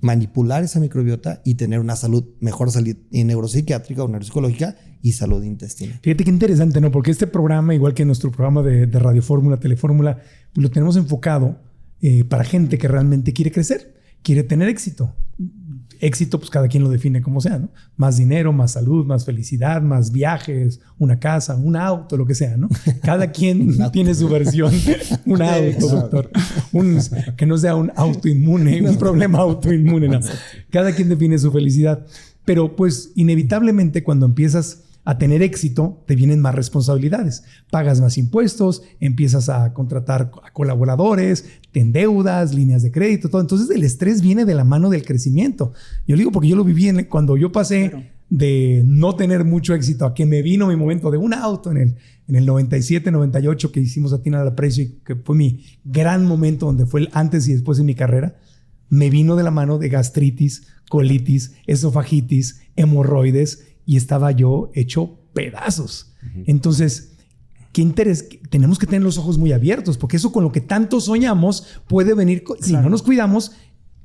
manipular esa microbiota y tener una mejor salud neuropsiquiátrica o neuropsicológica y salud intestinal. Fíjate qué interesante, ¿no? Porque este programa, igual que nuestro programa de Radio Fórmula, Telefórmula, pues lo tenemos enfocado para gente que realmente quiere crecer, quiere tener éxito. Éxito, pues cada quien lo define como sea, ¿no? Más dinero, más salud, más felicidad, más viajes, una casa, un auto, lo que sea, ¿no? Cada quien tiene su versión. Un auto, doctor. Que no sea un autoinmune, un problema autoinmune, no. Cada quien define su felicidad. Pero pues inevitablemente cuando empiezas a tener éxito, te vienen más responsabilidades. Pagas más impuestos, empiezas a contratar a colaboradores, te endeudas, líneas de crédito, todo. Entonces el estrés viene de la mano del crecimiento. Yo lo digo porque yo lo viví cuando yo pasé de no tener mucho éxito a que me vino mi momento de un auto en el 97, 98 que hicimos Atinar al Precio y que fue mi gran momento donde fue el antes y después de mi carrera. Me vino de la mano de gastritis, colitis, esofagitis, hemorroides y estaba yo hecho pedazos. Entonces, qué interés. Tenemos que tener los ojos muy abiertos porque eso con lo que tanto soñamos puede venir, si no nos cuidamos,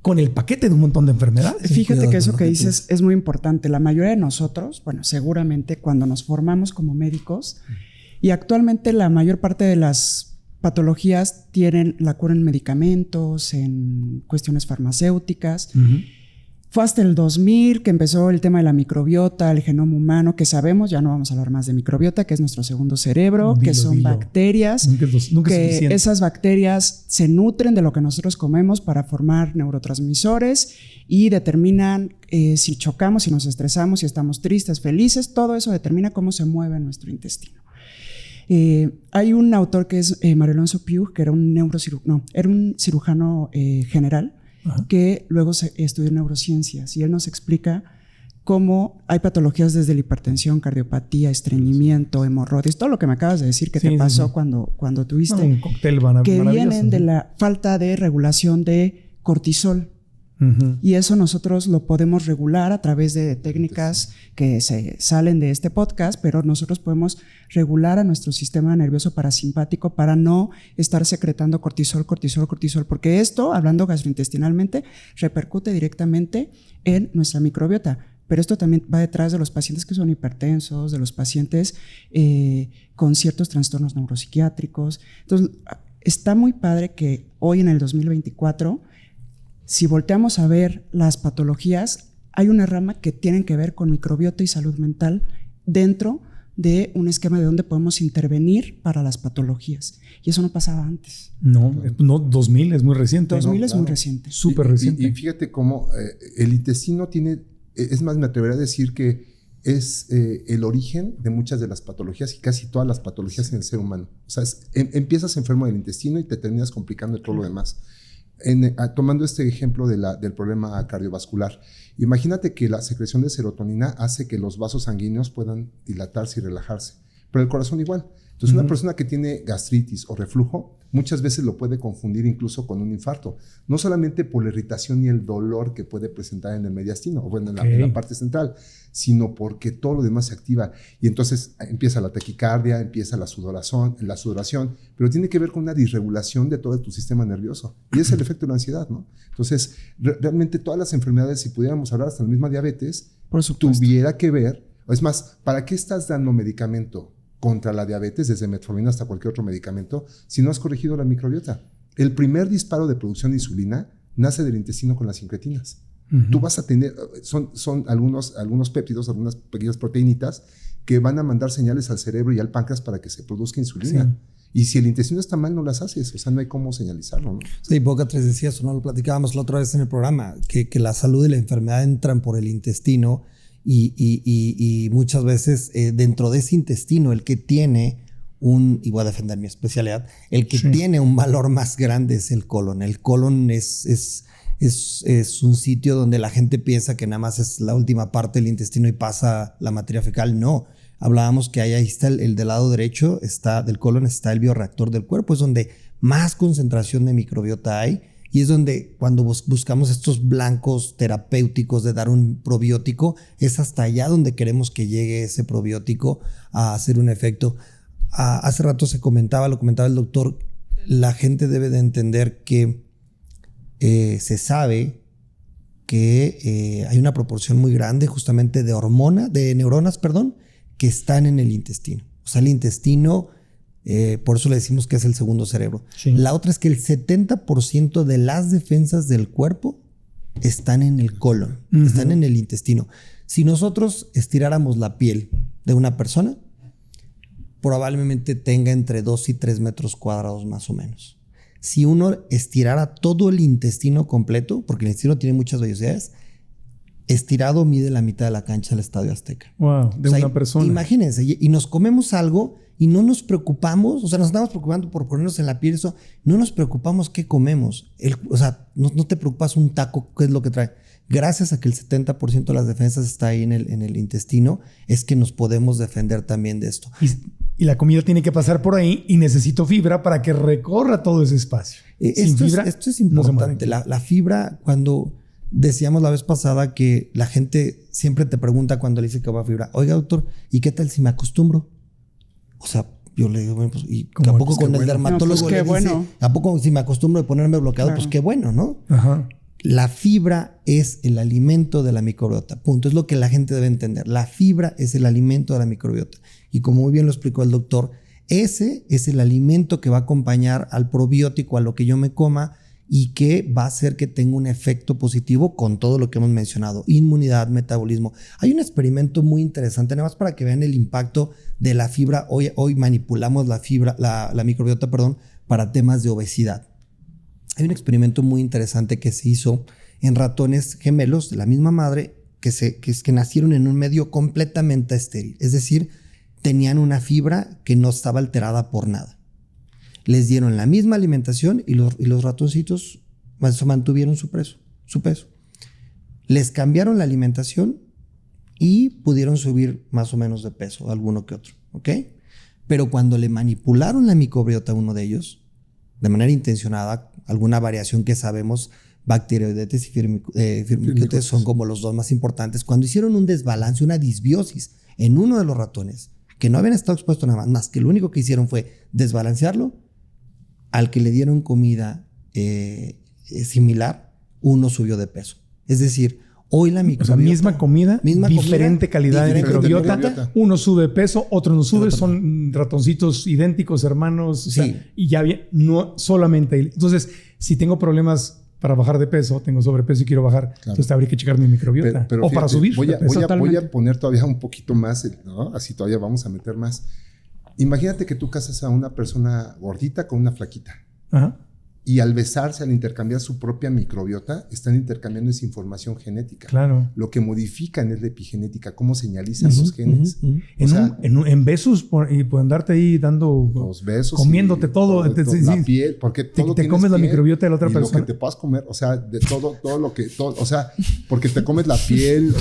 con el paquete de un montón de enfermedades. Fíjate que eso que dices es muy importante. La mayoría de nosotros, bueno, seguramente cuando nos formamos como médicos y actualmente la mayor parte de las patologías tienen la cura en medicamentos, en cuestiones farmacéuticas. Fue hasta el 2000 que empezó el tema de la microbiota, el genoma humano, que sabemos, ya no vamos a hablar más de microbiota, que es nuestro segundo cerebro, que son bacterias, nunca que esas bacterias se nutren de lo que nosotros comemos para formar neurotransmisores y determinan si chocamos, si nos estresamos, si estamos tristes, felices, todo eso determina cómo se mueve nuestro intestino. Hay un autor que es Mario Alonso Puig, que era era un cirujano general, que luego estudió neurociencias y él nos explica cómo hay patologías desde la hipertensión, cardiopatía, estreñimiento, hemorroides, todo lo que me acabas de decir que te pasó cuando tuviste, un cóctel que vienen de la falta de regulación de cortisol. Y eso nosotros lo podemos regular a través de técnicas que se salen de este podcast, pero nosotros podemos regular a nuestro sistema nervioso parasimpático para no estar secretando cortisol, porque esto, hablando gastrointestinalmente, repercute directamente en nuestra microbiota. Pero esto también va detrás de los pacientes que son hipertensos, de los pacientes con ciertos trastornos neuropsiquiátricos. Entonces, está muy padre que hoy en el 2024, si volteamos a ver las patologías, hay una rama que tienen que ver con microbiota y salud mental dentro de un esquema de donde podemos intervenir para las patologías. Y eso no pasaba antes. No, 2000 es muy reciente. 2000 es muy reciente. Súper reciente. Y fíjate cómo el intestino tiene, es más, me atrevería a decir que es el origen de muchas de las patologías y casi todas las patologías en el ser humano. O sea, empiezas enfermo del intestino y te terminas complicando de todo lo demás. Tomando este ejemplo del problema cardiovascular, imagínate que la secreción de serotonina hace que los vasos sanguíneos puedan dilatarse y relajarse, pero el corazón igual. Entonces, una persona que tiene gastritis o reflujo muchas veces lo puede confundir incluso con un infarto, no solamente por la irritación y el dolor que puede presentar en el mediastino, o bueno, en la parte central, sino porque todo lo demás se activa y entonces empieza la taquicardia, empieza la sudoración, pero tiene que ver con una disregulación de todo tu sistema nervioso y es el efecto de la ansiedad, ¿no? Entonces, realmente todas las enfermedades, si pudiéramos hablar hasta la misma diabetes, tuviera que ver, es más, ¿para qué estás dando medicamento contra la diabetes, desde metformina hasta cualquier otro medicamento, si no has corregido la microbiota? El primer disparo de producción de insulina nace del intestino con las incretinas. Tú vas a tener, son algunos péptidos, algunas pequeñas proteínitas que van a mandar señales al cerebro y al páncreas para que se produzca insulina. Sí. Y si el intestino está mal, no las haces. O sea, no hay cómo señalizarlo, ¿no? Sí, Hipócrates decía eso, ¿no? Lo platicábamos la otra vez en el programa, que la salud y la enfermedad entran por el intestino y muchas veces dentro de ese intestino, el que tiene y voy a defender mi especialidad, el que tiene un valor más grande es el colon. El colon es un sitio donde la gente piensa que nada más es la última parte del intestino y pasa la materia fecal. No, hablábamos que ahí está el del lado derecho del colon, está el bioreactor del cuerpo, es donde más concentración de microbiota hay y es donde cuando buscamos estos blancos terapéuticos de dar un probiótico, es hasta allá donde queremos que llegue ese probiótico a hacer un efecto. Hace rato lo comentaba el doctor, la gente debe de entender que se sabe que hay una proporción muy grande justamente de neuronas, que están en el intestino. O sea, el intestino, por eso le decimos que es el segundo cerebro. Sí. La otra es que el 70% de las defensas del cuerpo están en el colon, están en el intestino. Si nosotros estiráramos la piel de una persona, probablemente tenga entre 2 y 3 metros cuadrados más o menos. Si uno estirara todo el intestino completo, porque el intestino tiene muchas vellosidades, estirado mide la mitad de la cancha del Estadio Azteca. Wow, de una persona. Imagínense, y nos comemos algo y no nos preocupamos, o sea, nos estamos preocupando por ponernos en la piel eso, no nos preocupamos qué comemos. O sea, no te preocupas un taco, qué es lo que trae. Gracias a que el 70% de las defensas está ahí en el intestino, es que nos podemos defender también de esto. Y la comida tiene que pasar por ahí y necesito fibra para que recorra todo ese espacio. Esto es importante. No la fibra, cuando decíamos la vez pasada que la gente siempre te pregunta cuando le dice que va a fibra, oiga doctor, ¿y qué tal si me acostumbro? O sea, yo le digo, bueno, pues, ¿y a poco con el dermatólogo no, pues le dice, ¿a poco si me acostumbro de ponerme bloqueado? Claro. Pues qué bueno, ¿no? Ajá. La fibra es el alimento de la microbiota. Punto. Es lo que la gente debe entender. La fibra es el alimento de la microbiota. Y como muy bien lo explicó el doctor, ese es el alimento que va a acompañar al probiótico, a lo que yo me coma y que va a hacer que tenga un efecto positivo con todo lo que hemos mencionado. Inmunidad, metabolismo. Hay un experimento muy interesante, nada más para que vean el impacto de la fibra. Hoy manipulamos la microbiota, para temas de obesidad. Hay un experimento muy interesante que se hizo en ratones gemelos de la misma madre que nacieron en un medio completamente estéril. Es decir, tenían una fibra que no estaba alterada por nada. Les dieron la misma alimentación y los ratoncitos mantuvieron su peso. Les cambiaron la alimentación y pudieron subir más o menos de peso, alguno que otro, ¿ok? Pero cuando le manipularon la microbiota a uno de ellos, de manera intencionada, alguna variación que sabemos, bacteroidetes y firmicutes son como los dos más importantes. Cuando hicieron un desbalance, una disbiosis en uno de los ratones, que no habían estado expuestos nada más que lo único que hicieron fue desbalancearlo, al que le dieron comida similar, uno subió de peso. Es decir, hoy la microbiota... O sea, misma comida, diferente calidad de microbiota. Uno sube peso, otro no sube. Son ratoncitos idénticos, hermanos. Sí. O sea, y ya no solamente... Entonces, si tengo problemas para bajar de peso, tengo sobrepeso y quiero bajar, entonces habría que checar mi microbiota. Pero o para subir. Voy a poner todavía un poquito más, ¿no? Así todavía vamos a meter más. Imagínate que tú casas a una persona gordita con una flaquita. Ajá. Y al besarse, al intercambiar su propia microbiota, están intercambiando esa información genética. Claro. Lo que modifican es la epigenética, cómo señalizan los genes. En besos y pueden darte ahí dando los besos, comiéndote todo, la piel, porque todo te comes la microbiota de la otra persona. Lo que te puedas comer, o sea, de todo lo que, o sea, porque te comes la piel,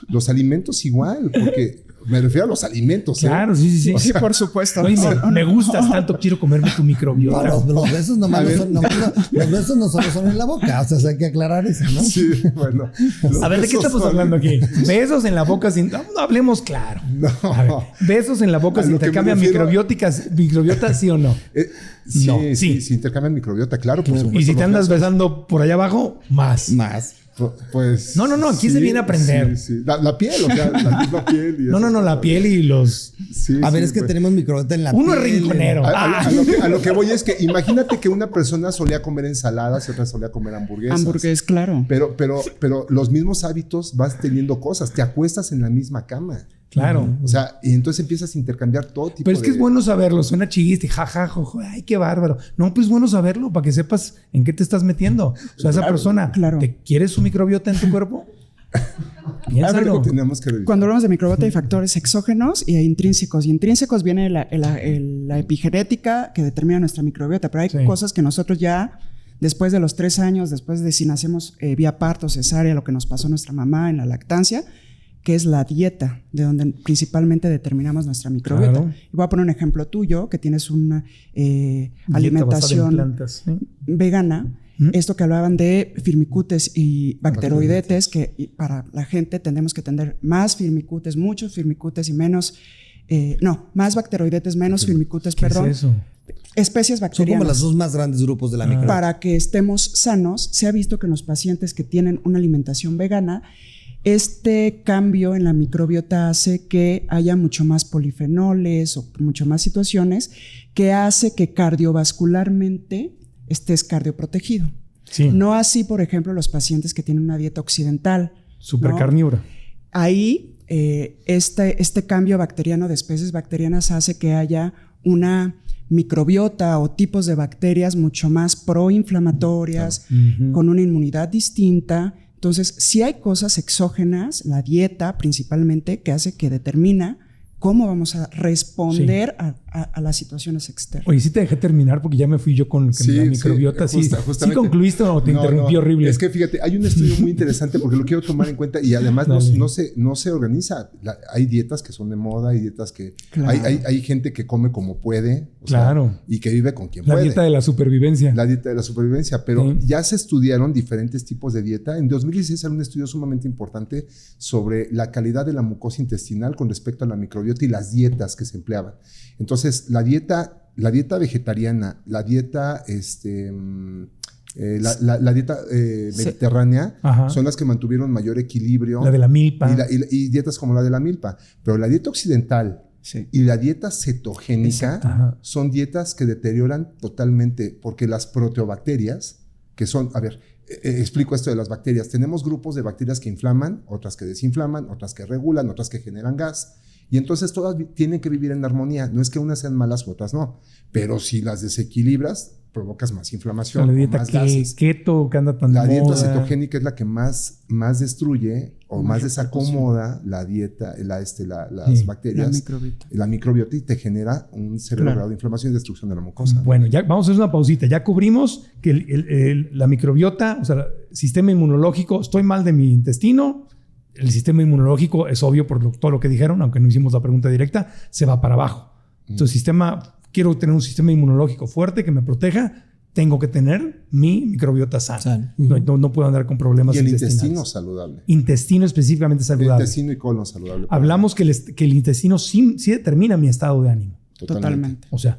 los alimentos igual, porque me refiero a los alimentos. Claro, sí. Sí, por supuesto. No, me gustas tanto, quiero comerme tu microbiota. No, los besos nomás los besos no solo son en la boca, o sea, hay que aclarar eso, ¿no? Sí, bueno. A ver, ¿de qué estamos hablando aquí? Besos en la boca sin... No hablemos claro. No. A ver, besos en la boca sin intercambian microbiota, ¿sí o no? Sí, intercambian microbiota, claro. Por supuesto, y si te andas besando por allá abajo, más. Pues... No, aquí se viene a aprender. Sí. La piel, o sea, la misma piel. Y la piel y los... Sí, a ver, es que tenemos microbiota en la piel. Uno es rinconero. A lo que voy es que imagínate que una persona solía comer ensaladas y otra solía comer hamburguesas. Hamburguesas, claro. Pero los mismos hábitos vas teniendo cosas. Te acuestas en la misma cama. Claro. O sea, y entonces empiezas a intercambiar todo tipo de... Pero es que es bueno saberlo. Suena chiste, jaja, ay, qué bárbaro. No, pues es bueno saberlo para que sepas en qué te estás metiendo. O sea, esa persona, ¿te quieres su microbiota en tu cuerpo? Piénsalo. Cuando hablamos de microbiota hay factores exógenos y intrínsecos. Y intrínsecos viene la epigenética que determina nuestra microbiota. Pero hay cosas que nosotros ya, después de los 3 años, después de si nacemos vía parto, cesárea, lo que nos pasó a nuestra mamá en la lactancia, que es la dieta, de donde principalmente determinamos nuestra microbiota. Claro. Y voy a poner un ejemplo tuyo, que tienes una alimentación vegana. Esto que hablaban de firmicutes y bacteroidetes, que para la gente tendemos que tener más firmicutes, muchos firmicutes y menos... más bacteroidetes, menos firmicutes, perdón. ¿Es eso? Especies bacterianas. Son como los 2 más grandes grupos de la microbiota. Para que estemos sanos, se ha visto que en los pacientes que tienen una alimentación vegana, este cambio en la microbiota hace que haya mucho más polifenoles o mucho más situaciones que hace que cardiovascularmente estés cardioprotegido. Sí. No así, por ejemplo, los pacientes que tienen una dieta occidental. Supercarnívora. Ahí este cambio bacteriano de especies bacterianas hace que haya una microbiota o tipos de bacterias mucho más proinflamatorias, con una inmunidad distinta. Entonces, sí hay cosas exógenas, la dieta principalmente, que hace que determina cómo vamos a responder a las situaciones externas. Oye, sí te dejé terminar porque ya me fui yo con la microbiota. ¿Sí concluiste o te interrumpí horrible? Es que fíjate, hay un estudio muy interesante porque lo quiero tomar en cuenta y además no se organiza. Hay dietas que son de moda, hay dietas que... Claro. Hay gente que come como puede. Sea, y que vive con quien puede. La dieta de la supervivencia. La dieta de la supervivencia. Pero ya se estudiaron diferentes tipos de dieta. En 2016 hay un estudio sumamente importante sobre la calidad de la mucosa intestinal con respecto a la microbiota y las dietas que se empleaban. Entonces, la dieta vegetariana, la dieta, la dieta mediterránea son las que mantuvieron mayor equilibrio. La de la milpa. Y dietas como la de la milpa. Pero la dieta occidental y la dieta cetogénica son dietas que deterioran totalmente porque las proteobacterias, que son, explico esto de las bacterias. Tenemos grupos de bacterias que inflaman, otras que desinflaman, otras que regulan, otras que generan gas. Y entonces todas tienen que vivir en armonía. No es que unas sean malas u otras no. Pero si las desequilibras, provocas más inflamación. La dieta más gases. Keto, que anda tan de moda. La dieta cetogénica es la que más destruye o más desacomoda la dieta, las bacterias. La microbiota y te genera un severo grado de inflamación y destrucción de la mucosa. Bueno, ya vamos a hacer una pausita. Ya cubrimos que la microbiota, o sea, el sistema inmunológico, estoy mal de mi intestino. El sistema inmunológico es obvio por todo lo que dijeron, aunque no hicimos la pregunta directa, se va para abajo. Entonces, quiero tener un sistema inmunológico fuerte que me proteja, tengo que tener mi microbiota sana. No puedo andar con problemas intestinales. Y el intestino saludable. Intestino específicamente saludable. El intestino y colon saludable. Hablamos que el intestino sí determina mi estado de ánimo. Totalmente. O sea,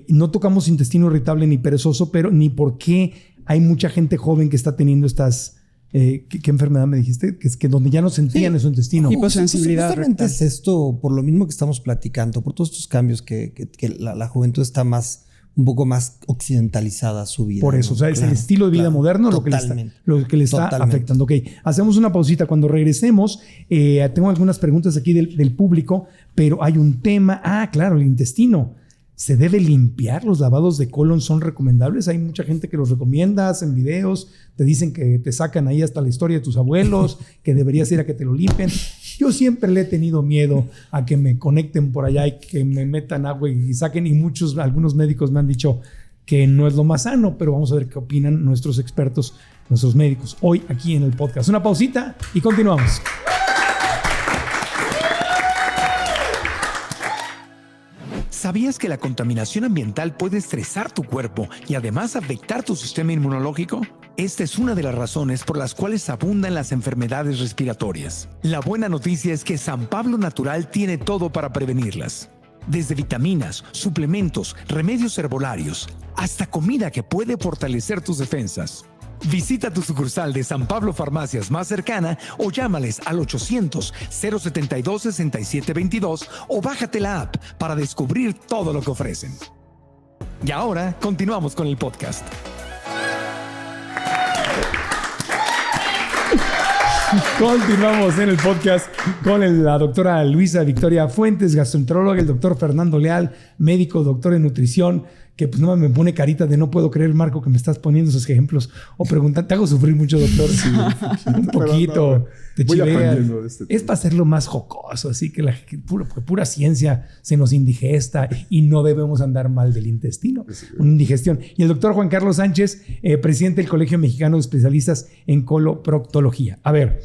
no tocamos intestino irritable ni perezoso, pero ni por qué hay mucha gente joven que está teniendo estas... ¿Qué enfermedad me dijiste? Que es que donde ya no sentían su intestino. Hiposensibilidad. Justamente es esto, por lo mismo que estamos platicando, por todos estos cambios que la juventud está un poco más occidentalizada su vida. Por eso, ¿no? O sea, es el estilo de vida moderno lo que le está afectando. Ok, hacemos una pausita. Cuando regresemos, tengo algunas preguntas aquí del público, pero hay un tema. Claro, el intestino. ¿Se debe limpiar? ¿Los lavados de colon son recomendables? Hay mucha gente que los recomienda, hacen videos, te dicen que te sacan ahí hasta la historia de tus abuelos, que deberías ir a que te lo limpien. Yo siempre le he tenido miedo a que me conecten por allá y que me metan agua y saquen, y algunos médicos me han dicho que no es lo más sano, pero vamos a ver qué opinan nuestros expertos, nuestros médicos, hoy aquí en el podcast. Una pausita y continuamos. ¿Sabías que la contaminación ambiental puede estresar tu cuerpo y además afectar tu sistema inmunológico? Esta es una de las razones por las cuales abundan las enfermedades respiratorias. La buena noticia es que San Pablo Natural tiene todo para prevenirlas. Desde vitaminas, suplementos, remedios herbolarios, hasta comida que puede fortalecer tus defensas. Visita tu sucursal de San Pablo Farmacias más cercana o llámales al 800-072-6722 o bájate la app para descubrir todo lo que ofrecen. Y ahora continuamos con el podcast. Continuamos en el podcast con la doctora Luisa Victoria Fuentes, gastroenteróloga, el doctor Fernando Leal, médico, doctor en nutrición, que pues no me pone carita de no puedo creer, Marco, que me estás poniendo esos ejemplos. O preguntan, te hago sufrir mucho, doctor. Sí, un poquito. No, te chiveas. Es para hacerlo más jocoso, así que pura ciencia se nos indigesta y no debemos andar mal del intestino. Una indigestión. Y el doctor Juan Carlos Sánchez, presidente del Colegio Mexicano de Especialistas en Coloproctología. A ver,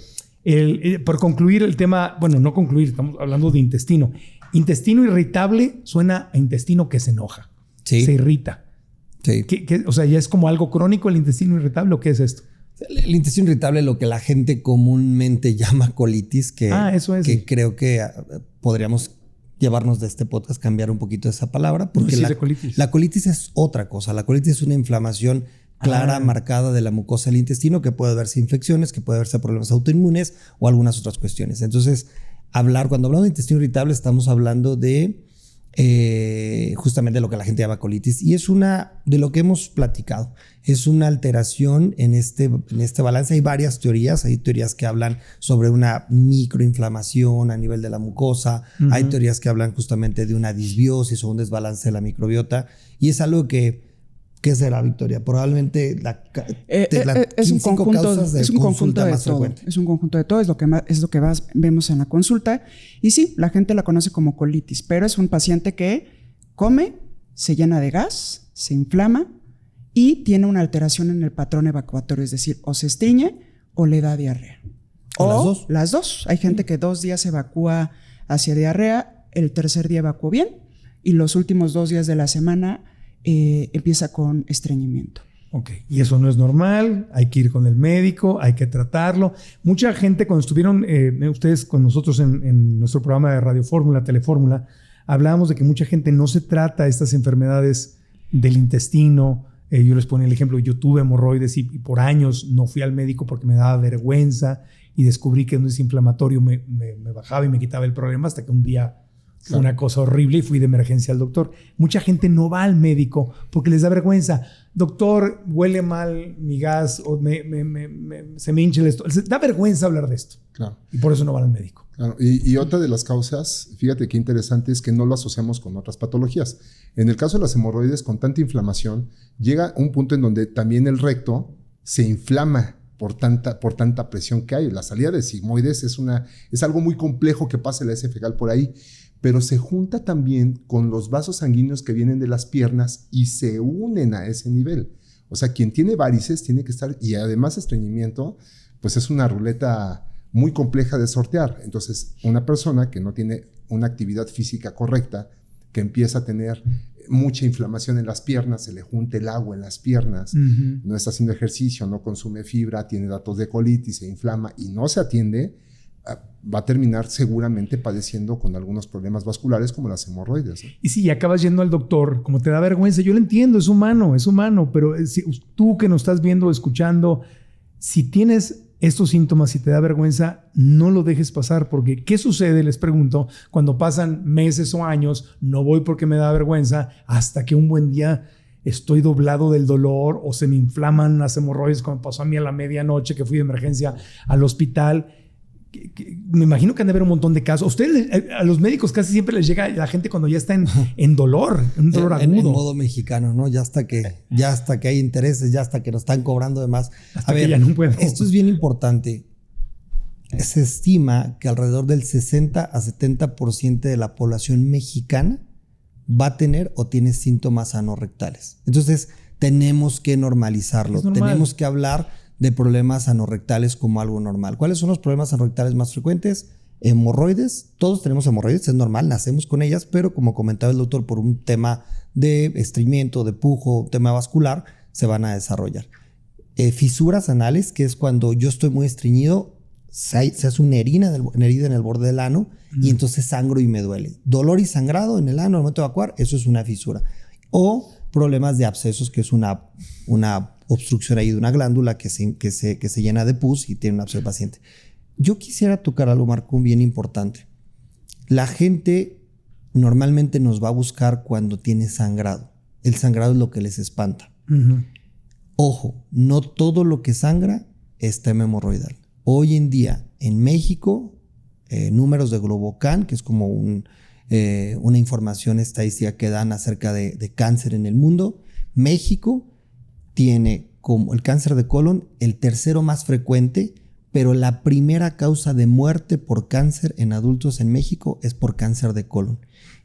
por concluir el tema, bueno, no concluir, estamos hablando de intestino. Intestino irritable suena a intestino que se enoja. Sí. Se irrita. Sí. O sea, ¿ya es como algo crónico el intestino irritable o qué es esto? El intestino irritable, lo que la gente comúnmente llama colitis, que creo que podríamos llevarnos de este podcast, cambiar un poquito esa palabra, porque la colitis es otra cosa. La colitis es una inflamación clara, marcada de la mucosa del intestino, que puede verse infecciones, que puede verse problemas autoinmunes o algunas otras cuestiones. Entonces, cuando hablamos de intestino irritable, estamos hablando de justamente lo que la gente llama colitis, y es de lo que hemos platicado, es una alteración en este balance. Hay varias teorías, hay teorías que hablan sobre una microinflamación a nivel de la mucosa, hay teorías que hablan justamente de una disbiosis o un desbalance de la microbiota, y es algo ¿qué será, Victoria? Probablemente es un conjunto de todo. Es un conjunto de todo, es lo que más vemos en la consulta. Y sí, la gente la conoce como colitis, pero es un paciente que come, se llena de gas, se inflama y tiene una alteración en el patrón evacuatorio, es decir, o se estreñe o le da diarrea. O las dos. Hay gente que 2 días evacúa hacia diarrea, el tercer día evacuó bien y los últimos 2 días de la semana empieza con estreñimiento. Ok, y eso no es normal, hay que ir con el médico, hay que tratarlo. Mucha gente, cuando estuvieron ustedes con nosotros en nuestro programa de Radio Fórmula, Telefórmula, hablábamos de que mucha gente no se trata estas enfermedades del intestino. Yo les ponía el ejemplo, yo tuve hemorroides y por años no fui al médico porque me daba vergüenza y descubrí que un desinflamatorio me bajaba y me quitaba el problema hasta que un día fue una cosa horrible y fui de emergencia al doctor. Mucha gente no va al médico porque les da vergüenza. Doctor, huele mal mi gas o se me hincha el estómago. Les da vergüenza hablar de esto. Claro. Y por eso no van al médico. Claro. Y otra de las causas, fíjate qué interesante, es que no lo asociamos con otras patologías. En el caso de las hemorroides, con tanta inflamación, llega un punto en donde también el recto se inflama por tanta presión que hay. La salida de sigmoides es algo muy complejo que pasa la heces fecal por ahí, pero se junta también con los vasos sanguíneos que vienen de las piernas y se unen a ese nivel. O sea, quien tiene varices tiene que estar, y además estreñimiento, pues es una ruleta muy compleja de sortear. Entonces, una persona que no tiene una actividad física correcta, que empieza a tener mucha inflamación en las piernas, se le junta el agua en las piernas, no está haciendo ejercicio, no consume fibra, tiene datos de colitis, se inflama y no se atiende, va a terminar seguramente padeciendo con algunos problemas vasculares como las hemorroides, ¿eh? Y si acabas yendo al doctor, como te da vergüenza, yo lo entiendo, es humano, pero si tú que nos estás viendo o escuchando, si tienes estos síntomas, si te da vergüenza, no lo dejes pasar, porque ¿qué sucede? Les pregunto, cuando pasan meses o años, no voy porque me da vergüenza, hasta que un buen día estoy doblado del dolor o se me inflaman las hemorroides, como pasó a mí a la medianoche que fui de emergencia al hospital. me imagino que han de haber un montón de casos. A los médicos casi siempre les llega la gente cuando ya está en dolor, un dolor agudo. En modo mexicano, ¿no? Ya hasta que hay intereses, ya hasta que nos están cobrando de más. Hasta que ya no puedo. Esto es bien importante. Se estima que alrededor del 60 a 70% de la población mexicana va a tener o tiene síntomas anorrectales. Entonces, tenemos que normalizarlo. Tenemos que hablar de problemas anorrectales como algo normal. ¿Cuáles son los problemas anorrectales más frecuentes? Hemorroides. Todos tenemos hemorroides, es normal, nacemos con ellas, pero como comentaba el doctor, por un tema de estreñimiento, de pujo, tema vascular, se van a desarrollar. Fisuras anales, que es cuando yo estoy muy estreñido, se hace una herida en el borde del ano y entonces sangro y me duele. Dolor y sangrado en el ano al momento de evacuar, eso es una fisura. O problemas de abscesos, que es una obstrucción ahí de una glándula que se llena de pus y tiene un absceso paciente. Yo quisiera tocar algo, Marco, bien importante. La gente normalmente nos va a buscar cuando tiene sangrado. El sangrado es lo que les espanta. Ojo, no todo lo que sangra es tema hemorroidal. Hoy en día, en México, números de Globocan, que es como una información estadística que dan acerca de cáncer en el mundo, México tiene como el cáncer de colon el tercero más frecuente, pero la primera causa de muerte por cáncer en adultos en México es por cáncer de colon.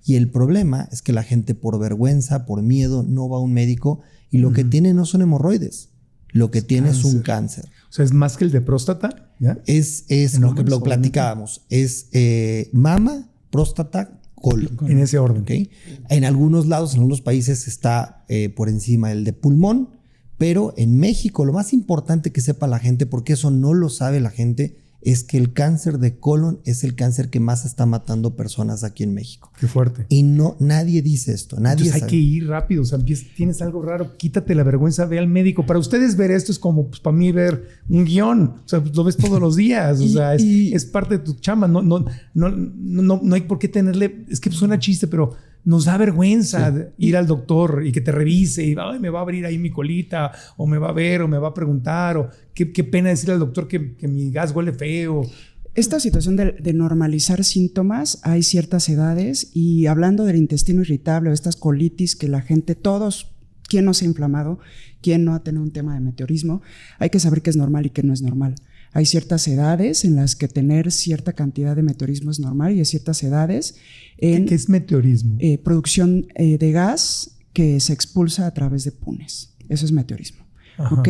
Y el problema es que la gente por vergüenza, por miedo, no va a un médico y lo que tiene no son hemorroides, lo que tiene es un cáncer. O sea, ¿es más que el de próstata? ¿Ya? Es lo que lo platicábamos. Es mama, próstata, colon. En ese orden. ¿Okay? En algunos lados, en algunos países está por encima el de pulmón, pero en México lo más importante que sepa la gente, porque eso no lo sabe la gente, es que el cáncer de colon es el cáncer que más está matando personas aquí en México. Qué fuerte. Y nadie dice esto, nadie Entonces sabe. Hay que ir rápido, o sea, tienes algo raro, quítate la vergüenza, ve al médico. Para ustedes ver esto es como, pues, para mí ver un guión, o sea, lo ves todos los días, o sea, es parte de tu chamba, no hay por qué tenerle, es que suena chiste, pero nos da vergüenza ir al doctor y que te revise y me va a abrir ahí mi colita, o me va a ver, o me va a preguntar, o qué pena decirle al doctor que mi gas huele feo. Esta situación de normalizar síntomas, hay ciertas edades, y hablando del intestino irritable o estas colitis que la gente, todos, ¿quién no se ha inflamado? ¿Quién no ha tenido un tema de meteorismo? Hay que saber qué es normal y qué no es normal. Hay ciertas edades en las que tener cierta cantidad de meteorismo es normal, y hay ciertas edades en... ¿Qué es meteorismo? Producción de gas que se expulsa a través de punes. Eso es meteorismo. ¿Ok?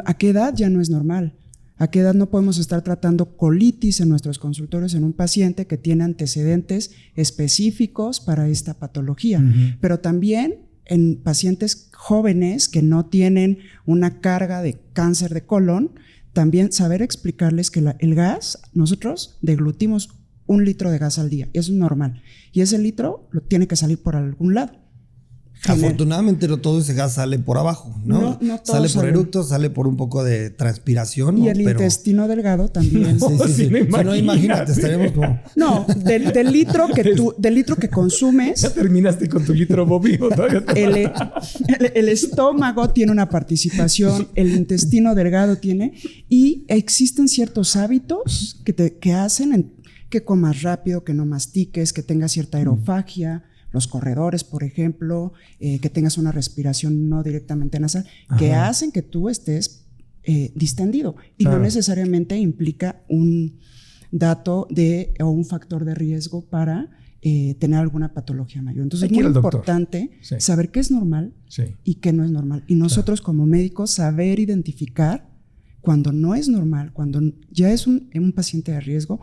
¿A qué edad ya no es normal? ¿A qué edad no podemos estar tratando colitis en nuestros consultorios en un paciente que tiene antecedentes específicos para esta patología? Pero también en pacientes jóvenes que no tienen una carga de cáncer de colon, también saber explicarles que el gas, nosotros deglutimos 1 litro de gas al día, y eso es normal. Y ese litro tiene que salir por algún lado. Afortunadamente no todo ese gas sale por abajo, ¿no? No todo sale por eructos, sale por un poco de transpiración. Y el intestino delgado también. Sí. No, imagínate, estaríamos como... No, del litro que consumes... Ya terminaste con tu litro, Bobby. El estómago tiene una participación, el intestino delgado tiene, y existen ciertos hábitos que hacen que comas rápido, que no mastiques, que tengas cierta aerofagia, los corredores, por ejemplo, que tengas una respiración no directamente nasal, que hacen que tú estés distendido. Y no necesariamente implica un dato o un factor de riesgo para tener alguna patología mayor. Entonces es muy importante saber qué es normal y qué no es normal. Y nosotros como médicos saber identificar cuando no es normal, cuando ya es un paciente de riesgo,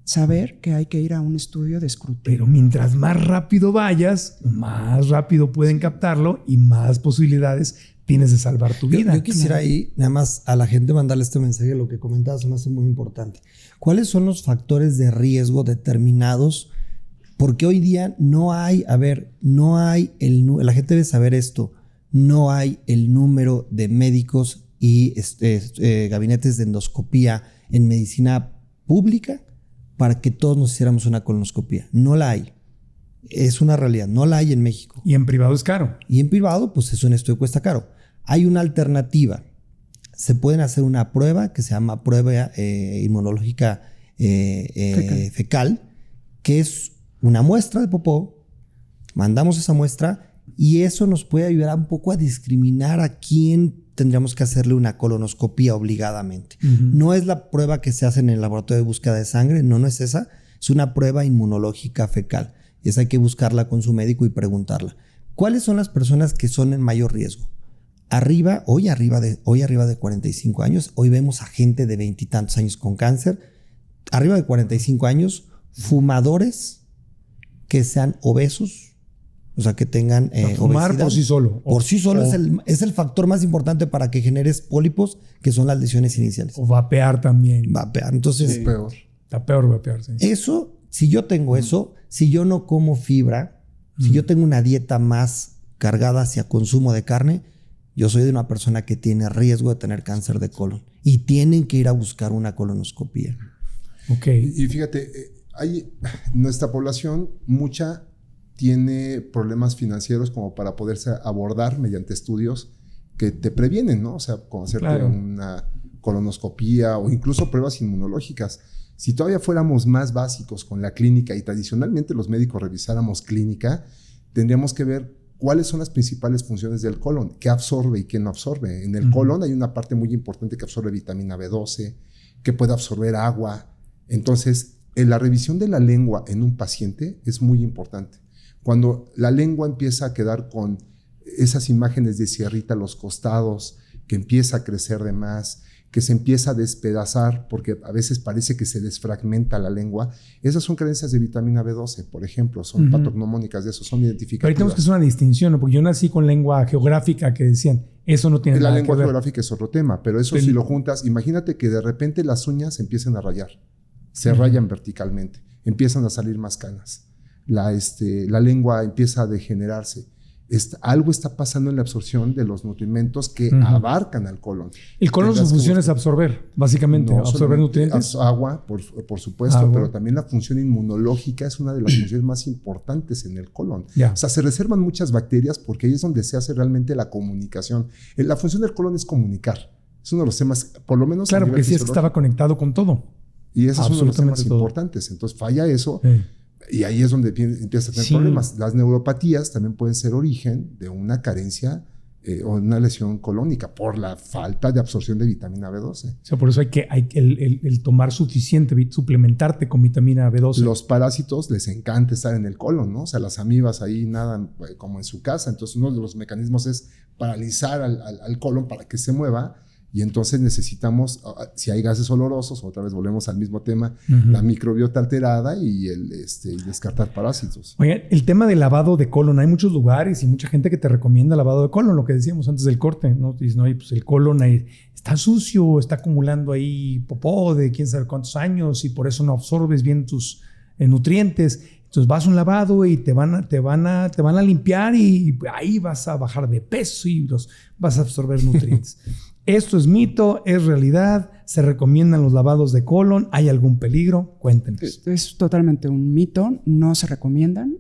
saber que hay que ir a un estudio de escrutinio. Pero mientras más rápido vayas, más rápido pueden captarlo y más posibilidades tienes de salvar tu vida. Yo quisiera ahí nada más a la gente mandarle este mensaje, lo que comentabas me hace muy importante. ¿Cuáles son los factores de riesgo determinados? Porque hoy día no hay, la gente debe saber esto, no hay el número de médicos y gabinetes de endoscopía en medicina pública para que todos nos hiciéramos una colonoscopia. No la hay. Es una realidad. No la hay en México. Y en privado es caro. Y en privado, pues es un estudio, cuesta caro. Hay una alternativa. Se pueden hacer una prueba que se llama prueba inmunológica fecal, que es una muestra de popó. Mandamos esa muestra y eso nos puede ayudar un poco a discriminar a quién tendríamos que hacerle una colonoscopía obligadamente. No es la prueba que se hace en el laboratorio de búsqueda de sangre, no es esa. Es una prueba inmunológica fecal. Y esa hay que buscarla con su médico y preguntarla. ¿Cuáles son las personas que son en mayor riesgo? Hoy arriba de 45 años, hoy vemos a gente de 20 y tantos años con cáncer, arriba de 45 años, fumadores que sean obesos, o sea, que tengan fumar obesidad. por sí solo. Por sí solo es el factor más importante para que generes pólipos, que son las lesiones iniciales. O vapear también. Vapear, entonces... Es peor. Está peor vapear, sí. Eso, si yo tengo eso, si yo no como fibra, si yo tengo una dieta más cargada hacia consumo de carne, yo soy de una persona que tiene riesgo de tener cáncer de colon y tienen que ir a buscar una colonoscopía. Ok. Y fíjate, nuestra población, mucha tiene problemas financieros como para poderse abordar mediante estudios que te previenen, ¿no? O sea, como hacerte una colonoscopía o incluso pruebas inmunológicas. Si todavía fuéramos más básicos con la clínica y tradicionalmente los médicos revisáramos clínica, tendríamos que ver cuáles son las principales funciones del colon, qué absorbe y qué no absorbe. En el colon hay una parte muy importante que absorbe vitamina B12, que puede absorber agua. Entonces, la revisión de la lengua en un paciente es muy importante. Cuando la lengua empieza a quedar con esas imágenes de cierrita a los costados, que empieza a crecer de más, que se empieza a despedazar, porque a veces parece que se desfragmenta la lengua. Esas son carencias de vitamina B12, por ejemplo, son patognomónicas de eso, son identificativas. Pero ahí tenemos que hacer una distinción, ¿no? Porque yo nací con lengua geográfica que decían, eso no tiene nada que ver. La lengua geográfica es otro tema, pero eso si lo juntas, imagínate que de repente las uñas empiezan a rayar, se rayan verticalmente, empiezan a salir más canas, la lengua empieza a degenerarse. Algo está pasando en la absorción de los nutrimentos que abarcan al colon. El colon, su función es absorber, básicamente, absorber nutrientes. Agua, por supuesto, pero también la función inmunológica es una de las funciones más importantes en el colon. O sea, se reservan muchas bacterias porque ahí es donde se hace realmente la comunicación. La función del colon es comunicar. Es uno de los temas, por lo menos. Claro, porque sí es que estaba conectado con todo. Y ese es uno de los temas importantes. Entonces falla eso. Y ahí es donde empieza a tener problemas. Las neuropatías también pueden ser origen de una carencia o una lesión colónica por la falta de absorción de vitamina B12. O sea, por eso hay que el tomar suficiente, suplementarte con vitamina B12. Los parásitos les encanta estar en el colon, ¿no? O sea, las amibas ahí nadan como en su casa. Entonces, uno de los mecanismos es paralizar al colon para que se mueva. Y entonces necesitamos, si hay gases olorosos, otra vez volvemos al mismo tema, la microbiota alterada y descartar parásitos. Oigan, el tema del lavado de colon, hay muchos lugares y mucha gente que te recomienda lavado de colon, lo que decíamos antes del corte, ¿no? Dicen, oye, pues el colon ahí está sucio, está acumulando ahí popó de quién sabe cuántos años y por eso no absorbes bien tus nutrientes. Entonces vas a un lavado y te van a limpiar y ahí vas a bajar de peso y vas a absorber nutrientes. ¿Esto es mito? ¿Es realidad? ¿Se recomiendan los lavados de colon? ¿Hay algún peligro? Cuéntenos. Es totalmente un mito. No se recomiendan.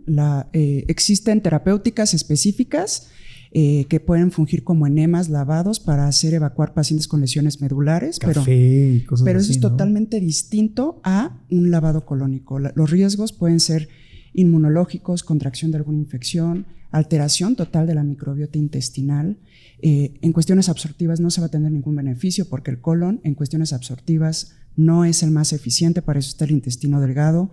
Existen terapéuticas específicas que pueden fungir como enemas lavados para hacer evacuar pacientes con lesiones medulares. Café y cosas pero así, eso es totalmente distinto a un lavado colónico. Los riesgos pueden ser inmunológicos, contracción de alguna infección, alteración total de la microbiota intestinal. En cuestiones absortivas no se va a tener ningún beneficio porque el colon en cuestiones absortivas no es el más eficiente, para eso está el intestino delgado.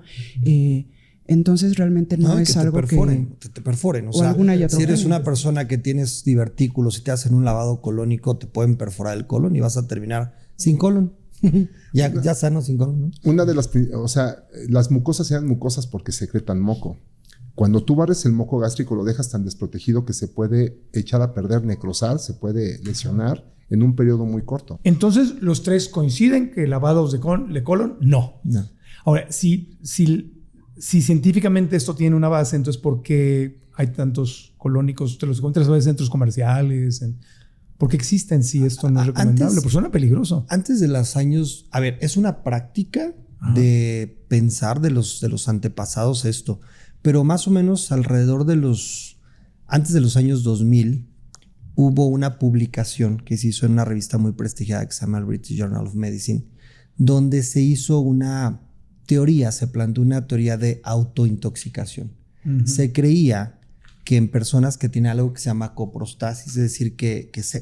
Entonces realmente no es algo que te perforen. O sea, si eres una persona que tienes divertículos y te hacen un lavado colónico, te pueden perforar el colon y vas a terminar sin colon. ya sano sin colon, ¿no? Una de las mucosas se llaman mucosas porque secretan moco. Cuando tú barres el moco gástrico lo dejas tan desprotegido que se puede echar a perder, necrosar, se puede lesionar en un periodo muy corto. Entonces, los tres coinciden que lavados de colon, no. Ahora, si científicamente esto tiene una base, entonces ¿por qué hay tantos colónicos? Te los encuentras a veces en centros comerciales. ¿Por qué existen si esto no es recomendable? Porque suena peligroso. Antes de los años... A ver, es una práctica de pensar de los antepasados esto. Pero más o menos alrededor de antes de los años 2000, hubo una publicación que se hizo en una revista muy prestigiada que se llama el British Journal of Medicine, donde se hizo una teoría, se planteó una teoría de autointoxicación. Se creía que en personas que tienen algo que se llama coprostasis, es decir,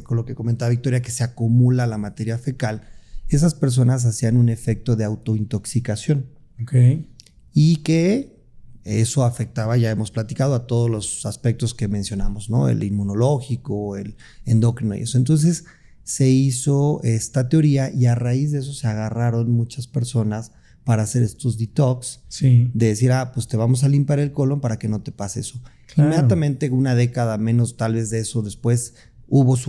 con lo que comentaba Victoria, que se acumula la materia fecal, esas personas hacían un efecto de autointoxicación. Okay. Y que eso afectaba, ya hemos platicado, a todos los aspectos que mencionamos, ¿no? El inmunológico, el endocrino y eso. Entonces se hizo esta teoría y a raíz de eso se agarraron muchas personas para hacer estos detox, sí, de decir, pues te vamos a limpiar el colon para que no te pase eso. Claro. Inmediatamente, una década menos tal vez de eso después,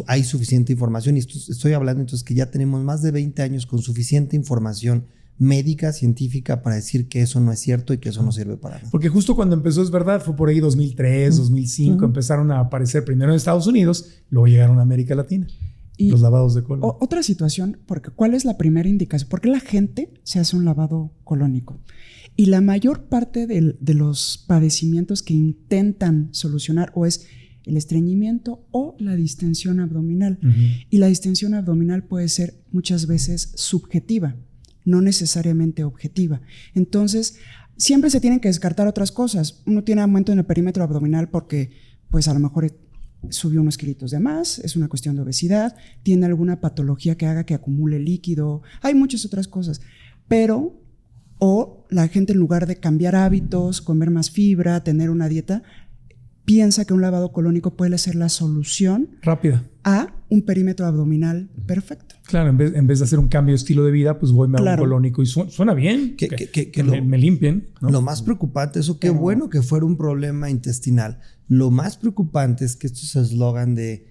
hay suficiente información, y estoy hablando entonces que ya tenemos más de 20 años con suficiente información médica, científica, para decir que eso no es cierto y que eso no sirve para nada. Porque justo cuando empezó, es verdad, fue por ahí 2003, 2005, empezaron a aparecer primero en Estados Unidos, luego llegaron a América Latina. Y los lavados de colon. Otra situación, porque ¿cuál es la primera indicación? ¿Por qué la gente se hace un lavado colónico? Y la mayor parte de los padecimientos que intentan solucionar o es el estreñimiento o la distensión abdominal. Y la distensión abdominal puede ser muchas veces subjetiva, no necesariamente objetiva. Entonces, siempre se tienen que descartar otras cosas. Uno tiene aumento en el perímetro abdominal porque, pues a lo mejor subió unos kilitos de más, es una cuestión de obesidad, tiene alguna patología que haga que acumule líquido, hay muchas otras cosas, pero o la gente en lugar de cambiar hábitos, comer más fibra, tener una dieta, piensa que un lavado colónico puede ser la solución rápida a un perímetro abdominal perfecto. Claro, en vez de hacer un cambio de estilo de vida, pues voy me hago un colónico y suena bien que me limpien, ¿no? Lo más preocupante, qué bueno que fuera un problema intestinal. Lo más preocupante es que esto es eslogan de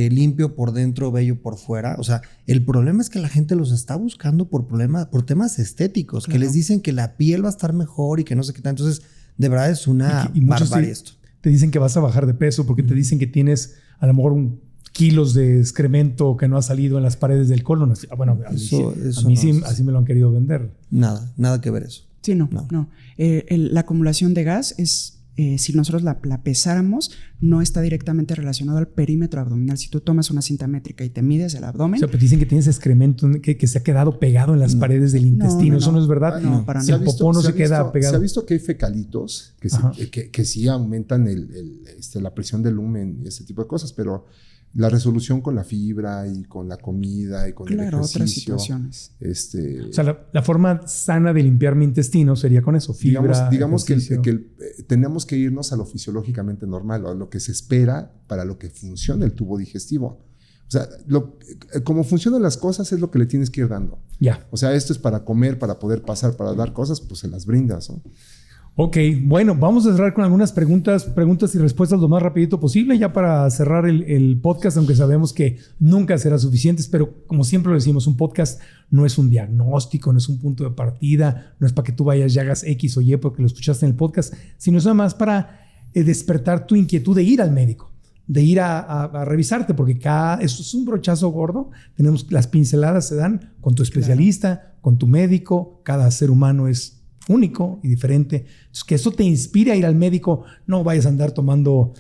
limpio por dentro, bello por fuera. O sea, el problema es que la gente los está buscando por temas estéticos, que les dicen que la piel va a estar mejor y que no sé qué tal. Entonces, de verdad es una barbarie esto. Te dicen que vas a bajar de peso porque te dicen que tienes a lo mejor kilos de excremento que no ha salido en las paredes del colon. Bueno, así me lo han querido vender. Nada que ver eso. Sí, no. La acumulación de gas es, si nosotros la pesáramos, no está directamente relacionado al perímetro abdominal. Si tú tomas una cinta métrica y te mides el abdomen... O sea, pero dicen que tienes excremento que se ha quedado pegado en las paredes del intestino. ¿Eso no es verdad? No, para nada. El popó no se queda pegado. Se ha visto que hay fecalitos que sí aumentan la presión del lumen y ese tipo de cosas, pero la resolución con la fibra y con la comida y con el ejercicio. Otras situaciones. O sea, la forma sana de limpiar mi intestino sería con eso, fibra, digamos que tenemos que irnos a lo fisiológicamente normal, a lo que se espera para lo que funciona el tubo digestivo. O sea, como funcionan las cosas es lo que le tienes que ir dando. Ya. O sea, esto es para comer, para poder pasar, para dar cosas, pues se las brindas, ¿no? Ok, bueno, vamos a cerrar con algunas preguntas y respuestas lo más rapidito posible, ya para cerrar el podcast, aunque sabemos que nunca será suficiente, pero como siempre lo decimos, un podcast no es un diagnóstico, no es un punto de partida, no es para que tú vayas y hagas X o Y porque lo escuchaste en el podcast, sino es además para despertar tu inquietud de ir al médico, de ir a revisarte, porque eso es un brochazo gordo. Las pinceladas se dan con tu especialista, con tu médico, cada ser humano es único y diferente. Entonces, que eso te inspire a ir al médico. No vayas a andar tomando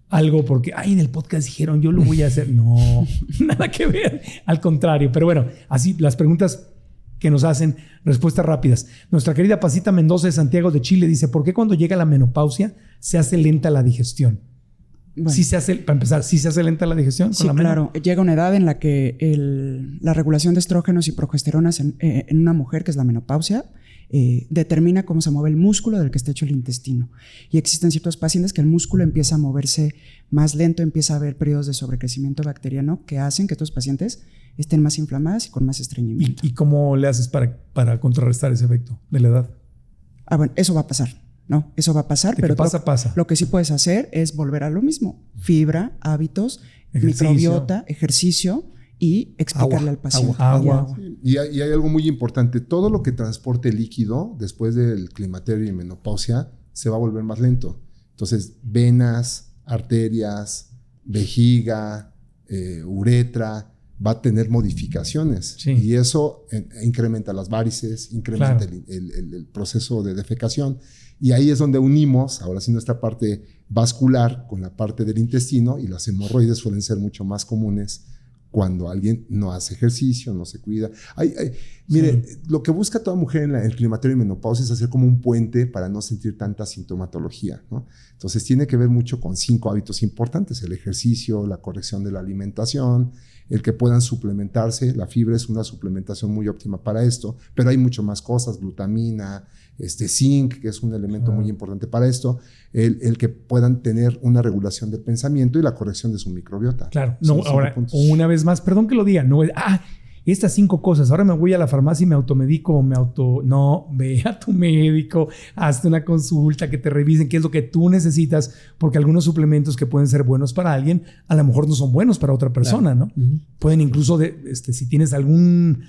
algo porque, en el podcast dijeron, yo lo voy a hacer. No, nada que ver. Al contrario. Pero bueno, así las preguntas que nos hacen, respuestas rápidas. Nuestra querida Pasita Mendoza de Santiago de Chile dice, ¿por qué cuando llega la menopausia se hace lenta la digestión? Bueno. Para empezar, ¿sí se hace lenta la digestión? Sí, claro. Llega una edad en la que la regulación de estrógenos y progesteronas en una mujer, que es la menopausia, determina cómo se mueve el músculo del que está hecho el intestino. Y existen ciertos pacientes que el músculo empieza a moverse más lento, empieza a haber periodos de sobrecrecimiento bacteriano que hacen que estos pacientes estén más inflamadas y con más estreñimiento. ¿Y cómo le haces para contrarrestar ese efecto de la edad? Bueno, eso va a pasar. No, eso va a pasar, pero pasa. Lo que sí puedes hacer es volver a lo mismo. Fibra, hábitos, microbiota, ejercicio y explicarle al paciente. Agua. Y hay algo muy importante. Todo lo que transporte líquido después del climaterio y menopausia se va a volver más lento. Entonces, venas, arterias, vejiga, uretra, va a tener modificaciones. Sí. Y eso incrementa las varices, incrementa el proceso de defecación. Y ahí es donde unimos, ahora sí, nuestra parte vascular con la parte del intestino, y las hemorroides suelen ser mucho más comunes cuando alguien no hace ejercicio, no se cuida. Mire, lo que busca toda mujer en el climaterio y menopausia es hacer como un puente para no sentir tanta sintomatología, ¿no? Entonces tiene que ver mucho con 5 hábitos importantes: el ejercicio, la corrección de la alimentación, el que puedan suplementarse. La fibra es una suplementación muy óptima para esto, pero hay mucho más cosas: glutamina, zinc, que es un elemento muy importante para esto, el que puedan tener una regulación del pensamiento y la corrección de su microbiota. Claro. No, ahora, una vez más, perdón que lo diga, no, estas 5 cosas, ahora me voy a la farmacia y me automedico, no, ve a tu médico, hazte una consulta, que te revisen qué es lo que tú necesitas, porque algunos suplementos que pueden ser buenos para alguien, a lo mejor no son buenos para otra persona, ¿no? Uh-huh. Pueden incluso, si tienes algún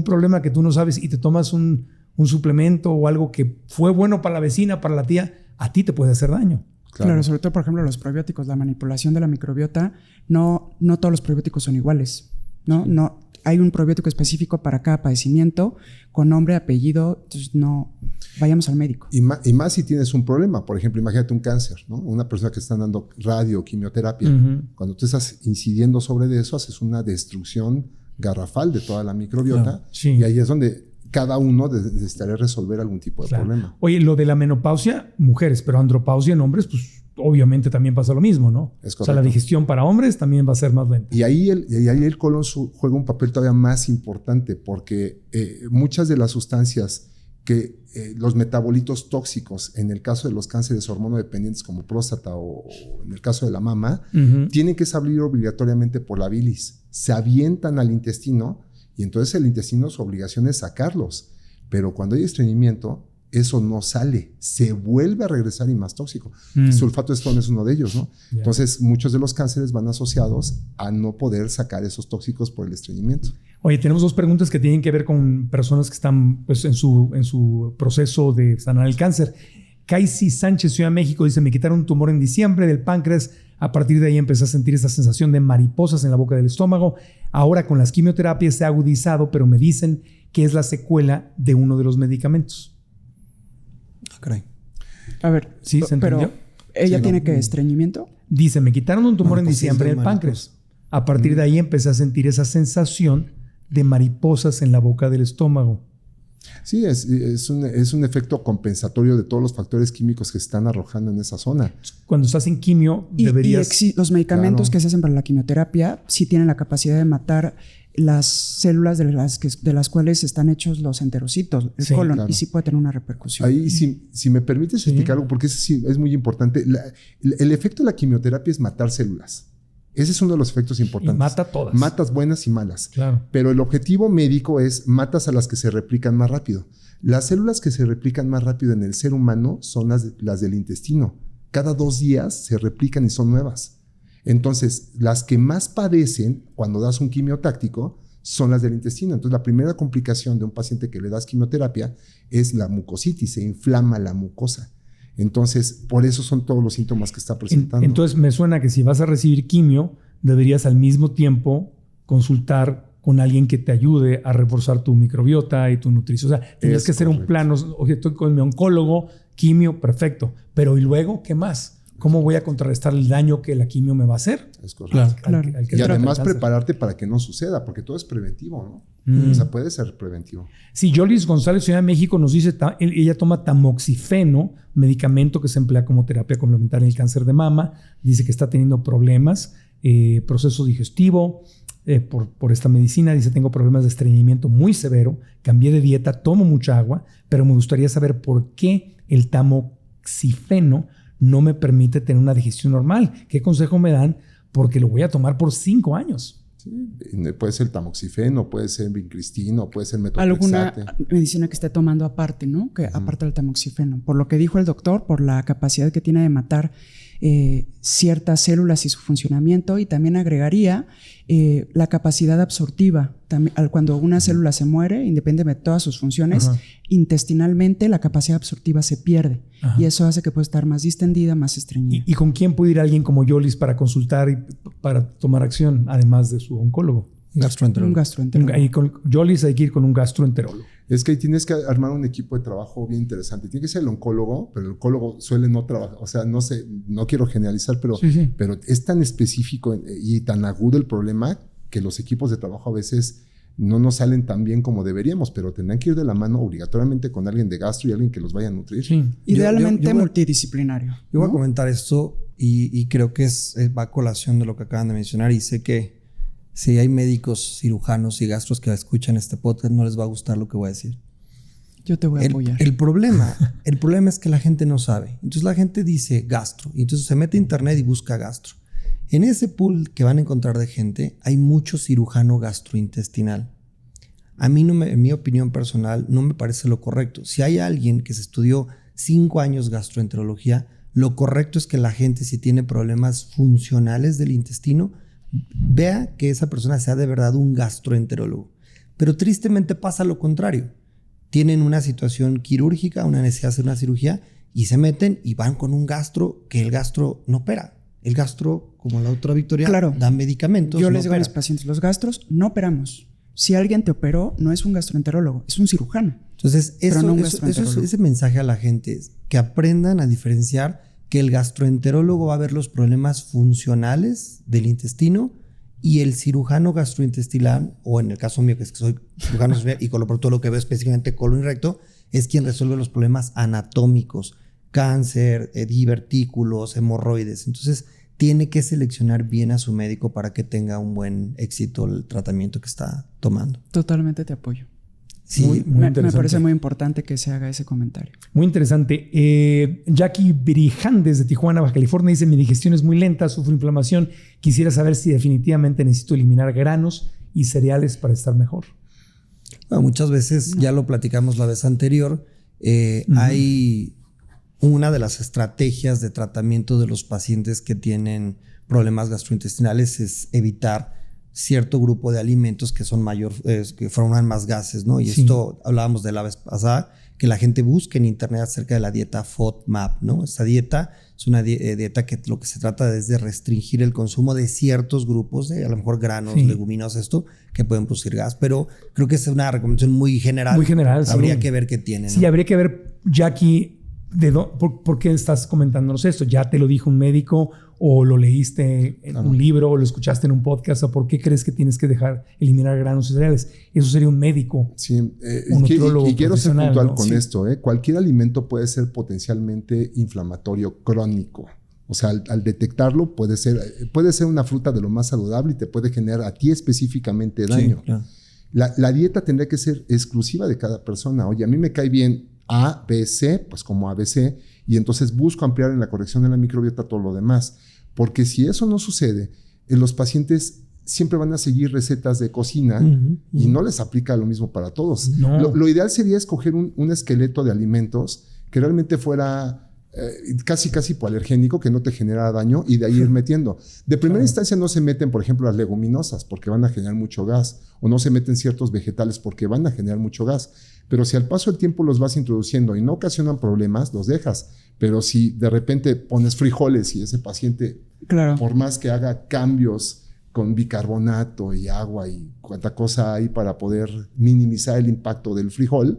problema que tú no sabes y te tomas un suplemento o algo que fue bueno para la vecina, para la tía, a ti te puede hacer daño. Claro, sobre todo, por ejemplo, los probióticos, la manipulación de la microbiota, no todos los probióticos son iguales, ¿no? No, hay un probiótico específico para cada padecimiento, con nombre, apellido, entonces no, vayamos al médico. Y más si tienes un problema, por ejemplo, imagínate un cáncer, ¿no? Una persona que está dando radio o quimioterapia, cuando tú estás incidiendo sobre eso, haces una destrucción garrafal de toda la microbiota, y ahí es donde cada uno necesitaría resolver algún tipo de problema. Oye, lo de la menopausia, mujeres, pero andropausia en hombres, pues obviamente también pasa lo mismo, ¿no? Es correcto. O sea, la digestión para hombres también va a ser más lenta. Y ahí el colon juega un papel todavía más importante, porque muchas de las sustancias que los metabolitos tóxicos, en el caso de los cánceres hormonodependientes como próstata o en el caso de la mama, tienen que salir obligatoriamente por la bilis. Se avientan al intestino y entonces el intestino, su obligación es sacarlos. Pero cuando hay estreñimiento, eso no sale, se vuelve a regresar y más tóxico. El sulfato de estrón es uno de ellos, ¿no? Yeah. Entonces, muchos de los cánceres van asociados a no poder sacar esos tóxicos por el estreñimiento. Oye, tenemos 2 preguntas que tienen que ver con personas que están pues, en su proceso de sanar el cáncer. Kaisi Sánchez, Ciudad de México, dice: me quitaron un tumor en diciembre del páncreas. A partir de ahí empecé a sentir esa sensación de mariposas en la boca del estómago. Ahora con las quimioterapias se ha agudizado, pero me dicen que es la secuela de uno de los medicamentos. Caray. A ver, ¿sí se entendió? Pero ¿ella tiene que estreñimiento? Dice: me quitaron un tumor en diciembre del páncreas. A partir de ahí empecé a sentir esa sensación de mariposas en la boca del estómago. Sí, es un efecto compensatorio de todos los factores químicos que se están arrojando en esa zona. Cuando estás en quimio, deberías... Y los medicamentos que se hacen para la quimioterapia sí tienen la capacidad de matar las células de las cuales están hechos los enterocitos, el colon, claro. Y sí puede tener una repercusión. Ahí, si me permites explicar algo, porque eso sí es muy importante. El efecto de la quimioterapia es matar células. Ese es uno de los efectos importantes. Y mata todas. Matas buenas y malas. Claro. Pero el objetivo médico es matas a las que se replican más rápido. Las células que se replican más rápido en el ser humano son las del intestino. Cada 2 días se replican y son nuevas. Entonces, las que más padecen cuando das un quimiotáctico son las del intestino. Entonces, la primera complicación de un paciente que le das quimioterapia es la mucositis, se inflama la mucosa. Entonces, por eso son todos los síntomas que está presentando. Entonces, me suena que si vas a recibir quimio, deberías al mismo tiempo consultar con alguien que te ayude a reforzar tu microbiota y tu nutrición. O sea, tienes que hacer un plan. Oye, estoy con mi oncólogo, quimio, perfecto. Pero ¿y luego qué más? ¿Cómo voy a contrarrestar el daño que la quimio me va a hacer? Es correcto. Claro. Y además prepararte para que no suceda, porque todo es preventivo, ¿no? O sea, puede ser preventivo. Sí, Jolis González, Ciudad de México, nos dice, ella toma tamoxifeno, medicamento que se emplea como terapia complementaria en el cáncer de mama. Dice que está teniendo problemas, proceso digestivo por esta medicina. Dice, tengo problemas de estreñimiento muy severo, cambié de dieta, tomo mucha agua, pero me gustaría saber por qué el tamoxifeno no me permite tener una digestión normal. ¿Qué consejo me dan? Porque lo voy a tomar por 5 años. Sí, puede ser tamoxifeno, puede ser vincristino, puede ser metotrexate. Alguna medicina que esté tomando aparte, ¿no? Que aparte del tamoxifeno. Por lo que dijo el doctor, por la capacidad que tiene de matar ciertas células y su funcionamiento, y también agregaría la capacidad absortiva. Cuando una célula se muere, independientemente de todas sus funciones, intestinalmente la capacidad absortiva se pierde. Y eso hace que pueda estar más distendida, más estreñida. ¿Y con quién puede ir alguien como Yolis para consultar y para tomar acción, además de su oncólogo? Un gastroenterólogo. Y con Yolis hay que ir con un gastroenterólogo. Es que tienes que armar un equipo de trabajo bien interesante. Tiene que ser el oncólogo, pero el oncólogo suele no trabajar. O sea, no sé, no quiero generalizar, pero es tan específico y tan agudo el problema que los equipos de trabajo a veces no nos salen tan bien como deberíamos, pero tendrán que ir de la mano obligatoriamente con alguien de gastro y alguien que los vaya a nutrir. Sí. Idealmente multidisciplinario. Yo voy a comentar esto y creo que va a colación de lo que acaban de mencionar, y sé que si hay médicos, cirujanos y gastros que escuchan este podcast, no les va a gustar lo que voy a decir. Yo te voy a apoyar. El problema es que la gente no sabe. Entonces la gente dice gastro, y entonces se mete a internet y busca gastro. En ese pool que van a encontrar de gente, hay mucho cirujano gastrointestinal. A mí, en mi opinión personal, no me parece lo correcto. Si hay alguien que se estudió 5 años gastroenterología, lo correcto es que la gente, si tiene problemas funcionales del intestino, vea que esa persona sea de verdad un gastroenterólogo. Pero tristemente pasa lo contrario. Tienen una situación quirúrgica, una necesidad de hacer una cirugía, y se meten y van con un gastro que el gastro no opera. El gastro, como la otra Victoria, da medicamentos. Yo les digo a mis pacientes, los gastros no operamos. Si alguien te operó, no es un gastroenterólogo, es un cirujano. Entonces, ese mensaje a la gente es que aprendan a diferenciar que el gastroenterólogo va a ver los problemas funcionales del intestino, y el cirujano gastrointestinal, o en el caso mío, que es que soy cirujano y con todo lo que veo específicamente colon y recto, es quien resuelve los problemas anatómicos, cáncer, divertículos, hemorroides. Entonces, tiene que seleccionar bien a su médico para que tenga un buen éxito el tratamiento que está tomando. Totalmente te apoyo. Sí, muy interesante. Me parece muy importante que se haga ese comentario. Muy interesante. Jackie Briján desde Tijuana, Baja California, dice: mi digestión es muy lenta, sufro inflamación. Quisiera saber si definitivamente necesito eliminar granos y cereales para estar mejor. Bueno, muchas veces, ya lo platicamos la vez anterior, hay una de las estrategias de tratamiento de los pacientes que tienen problemas gastrointestinales es evitar cierto grupo de alimentos que son que forman más gases, ¿no? Y esto hablábamos de la vez pasada, que la gente busque en internet acerca de la dieta FODMAP, ¿no? Esta dieta es una dieta que lo que se trata es de restringir el consumo de ciertos grupos de, a lo mejor, granos, leguminos, que pueden producir gas, pero creo que es una recomendación muy general. Muy general, Habría que ver qué tiene, ¿no? Sí, habría que ver, Jackie, ¿por qué estás comentándonos esto? ¿Ya te lo dijo un médico o lo leíste en un libro o lo escuchaste en un podcast? ¿O por qué crees que tienes que eliminar granos y cereales? Eso sería un médico. Sí, un nutrólogo y quiero ser puntual, ¿no? con esto. Cualquier alimento puede ser potencialmente inflamatorio crónico. O sea, al detectarlo puede ser una fruta de lo más saludable y te puede generar a ti específicamente daño. Sí, claro. La dieta tendría que ser exclusiva de cada persona. Oye, a mí me cae bien A, B, C, pues como ABC, y entonces busco ampliar en la corrección de la microbiota todo lo demás. Porque si eso no sucede, los pacientes siempre van a seguir recetas de cocina y no les aplica lo mismo para todos. No. Lo ideal sería escoger un esqueleto de alimentos que realmente fuera casi hipoalergénico, que no te genera daño, y de ahí ir metiendo. De primera instancia no se meten, por ejemplo, las leguminosas porque van a generar mucho gas, o no se meten ciertos vegetales porque van a generar mucho gas. Pero si al paso del tiempo los vas introduciendo y no ocasionan problemas, los dejas. Pero si de repente pones frijoles y ese paciente, por más que haga cambios con bicarbonato y agua y cuánta cosa hay para poder minimizar el impacto del frijol,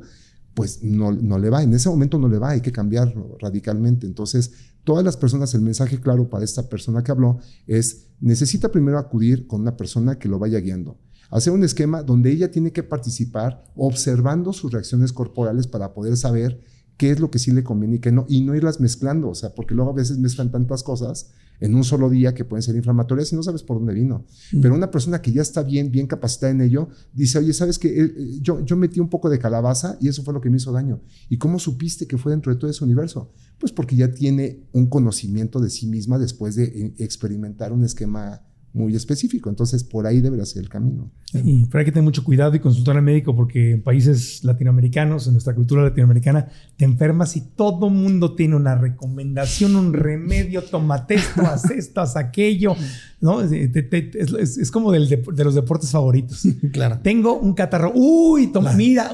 pues no le va. En ese momento no le va, hay que cambiarlo radicalmente. Entonces, todas las personas, el mensaje claro para esta persona que habló es: necesita primero acudir con una persona que lo vaya guiando. Hacer un esquema donde ella tiene que participar observando sus reacciones corporales para poder saber qué es lo que sí le conviene y qué no, y no irlas mezclando, o sea, porque luego a veces mezclan tantas cosas en un solo día que pueden ser inflamatorias y no sabes por dónde vino. Pero una persona que ya está bien capacitada en ello, dice: oye, ¿sabes qué? Yo metí un poco de calabaza y eso fue lo que me hizo daño. ¿Y cómo supiste que fue dentro de todo ese universo? Pues porque ya tiene un conocimiento de sí misma después de experimentar un esquema muy específico. Entonces, por ahí deberá ser el camino. Sí, pero hay que tener mucho cuidado y consultar al médico, porque en países latinoamericanos, en nuestra cultura latinoamericana, te enfermas y todo mundo tiene una recomendación, un remedio: tómate esto, haz esto, haz aquello, ¿no? Es como de los deportes favoritos. Claro. Tengo un catarro. Uy, toma, mira,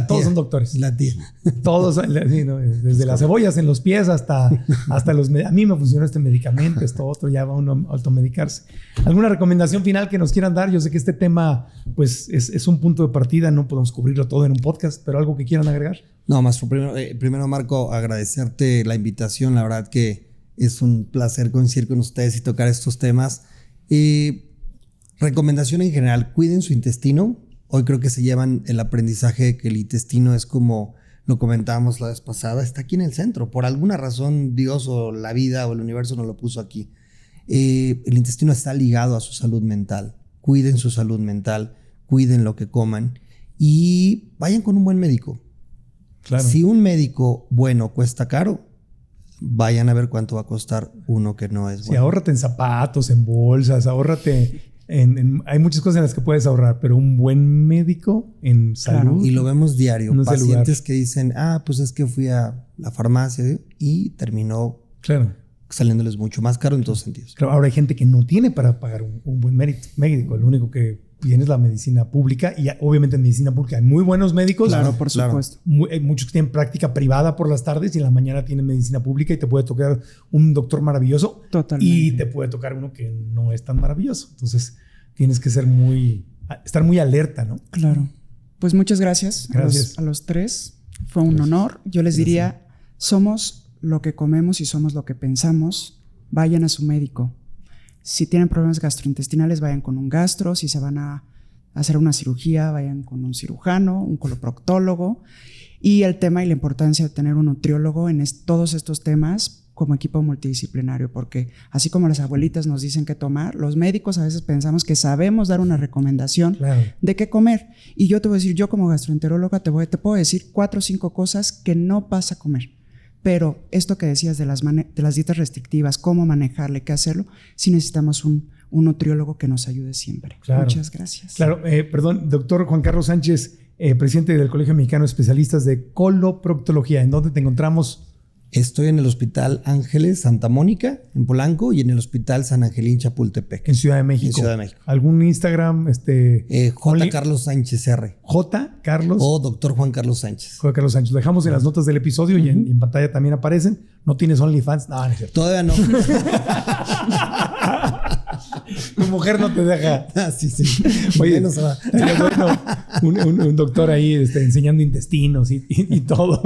todos son doctores. La tía. Todos, sí, ¿no? Desde las cebollas en los pies hasta los... A mí me funcionó este medicamento, esto otro, ya va uno a automedicarse. ¿Alguna recomendación final que nos quieran dar? Yo sé que este tema, pues, es un punto de partida, no podemos cubrirlo todo en un podcast, pero algo que quieran agregar. No, Maestro, primero, Marco, agradecerte la invitación. La verdad que es un placer coincidir con ustedes y tocar estos temas. Recomendación en general, cuiden su intestino. Hoy creo que se llevan el aprendizaje de que el intestino es como lo comentábamos la vez pasada, está aquí en el centro. Por alguna razón Dios o la vida o el universo nos lo puso aquí. El intestino está ligado a su salud mental. Cuiden su salud mental, cuiden lo que coman y vayan con un buen médico. Claro. Si un médico bueno cuesta caro, vayan a ver cuánto va a costar uno que no es bueno. Sí, ahórrate en zapatos, en bolsas, ahórrate hay muchas cosas en las que puedes ahorrar, pero un buen médico en salud. Claro. Y lo vemos diario. No, pacientes que dicen, pues es que fui a la farmacia y terminó saliéndoles mucho más caro en todos sentidos. Claro, ahora hay gente que no tiene para pagar un buen médico. Lo único que tiene es la medicina pública y obviamente en medicina pública hay muy buenos médicos. Claro, por supuesto. Muchos que tienen práctica privada por las tardes y en la mañana tienen medicina pública y te puede tocar un doctor maravilloso. Totalmente. Y te puede tocar uno que no es tan maravilloso. Entonces tienes que estar muy alerta, ¿no? Claro. Pues muchas gracias. A los tres. Fue un honor. Yo les diría, somos lo que comemos y somos lo que pensamos. Vayan a su médico. Si tienen problemas gastrointestinales, vayan con un gastro. Si se van a hacer una cirugía, vayan con un cirujano, un coloproctólogo. Y el tema y la importancia de tener un nutriólogo en todos estos temas como equipo multidisciplinario, porque así como las abuelitas nos dicen qué tomar, los médicos a veces pensamos que sabemos dar una recomendación de qué comer. Y yo te voy a decir, yo como gastroenteróloga te puedo decir 4 o 5 cosas que no vas a comer. Pero esto que decías de las dietas restrictivas, cómo manejarle, qué hacerlo, sí necesitamos un nutriólogo que nos ayude siempre. Claro. Muchas gracias. Claro, perdón, doctor Juan Carlos Sánchez, presidente del Colegio Mexicano de Especialistas de Coloproctología. ¿En dónde te encontramos? Estoy en el Hospital Ángeles Santa Mónica, en Polanco, y en el Hospital San Angelín Chapultepec. En Ciudad de México. En Ciudad de México. ¿Algún Instagram? J. Carlos Sánchez R. J. Carlos. O doctor Juan Carlos Sánchez. Juan Carlos Sánchez. Lo dejamos en las notas del episodio y en pantalla también aparecen. ¿No tienes OnlyFans? No, no es cierto. Todavía no. Tu mujer no te deja. Sí. Oye, un doctor ahí enseñando intestinos y todo.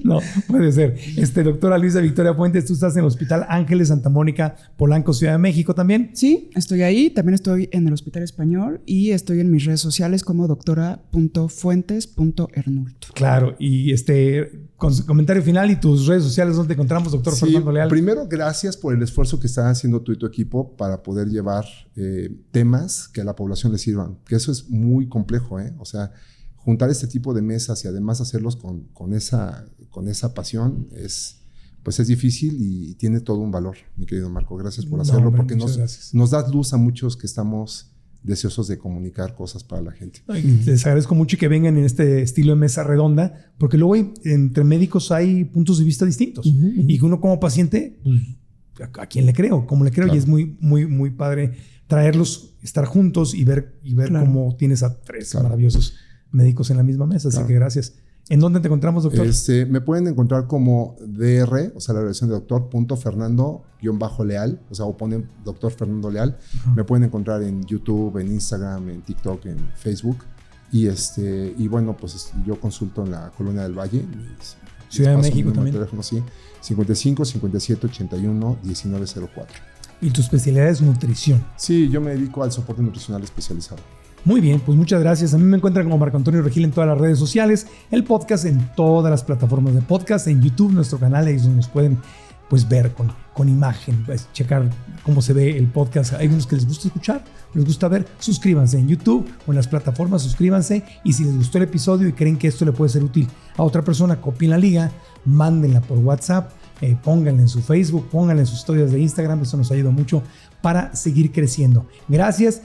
No, puede ser. Doctora Luisa Victoria Fuentes, tú estás en el Hospital Ángeles Santa Mónica, Polanco, Ciudad de México también. Sí, estoy ahí. También estoy en el Hospital Español y estoy en mis redes sociales como doctora.fuentes.ernulto. Claro, y con su comentario final y tus redes sociales, ¿dónde te encontramos, doctor Fernando Leal? Primero, gracias por el esfuerzo que están haciendo tú y tu equipo para poder llevar temas que a la población le sirvan, que eso es muy complejo, O sea, juntar este tipo de mesas y además hacerlos con esa pasión es difícil y tiene todo un valor, mi querido Marco. Gracias por hacerlo, porque nos das luz a muchos que estamos deseosos de comunicar cosas para la gente. Les agradezco mucho que vengan en este estilo de mesa redonda, porque luego entre médicos hay puntos de vista distintos. Y que uno como paciente, ¿a quién le creo? ¿Cómo le creo? Claro. Y es muy, muy, muy padre traerlos, estar juntos y ver cómo tienes a 3 maravillosos médicos en la misma mesa. Así que gracias. ¿En dónde te encontramos, doctor? Me pueden encontrar como DR, o sea, la abreviación de doctor.fernando_leal, o sea, o ponen doctor Fernando Leal. Me pueden encontrar en YouTube, en Instagram, en TikTok, en Facebook. Y bueno, pues yo consulto en la Colonia del Valle. Ciudad de México también. Teléfono, sí, 55 57 81 1904. ¿Y tu especialidad es nutrición? Sí, yo me dedico al soporte nutricional especializado. Muy bien, pues muchas gracias. A mí me encuentran como Marco Antonio Regil en todas las redes sociales, el podcast en todas las plataformas de podcast, en YouTube, nuestro canal, ahí es donde nos pueden ver con imagen, checar cómo se ve el podcast. Hay unos que les gusta escuchar, les gusta ver, suscríbanse en YouTube o en las plataformas, suscríbanse, y si les gustó el episodio y creen que esto le puede ser útil a otra persona, copien la liga, mándenla por WhatsApp, pónganla en su Facebook, pónganla en sus historias de Instagram. Eso nos ayuda mucho para seguir creciendo. Gracias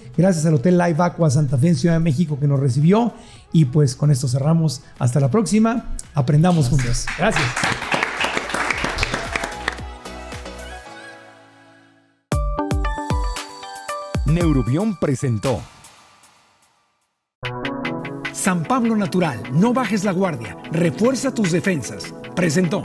al Hotel Live Aqua Santa Fe en Ciudad de México que nos recibió, y pues con esto cerramos. Hasta la próxima. Aprendamos juntos. Gracias. Neurobión presentó San Pablo Natural, no bajes la guardia, refuerza tus defensas. Presentó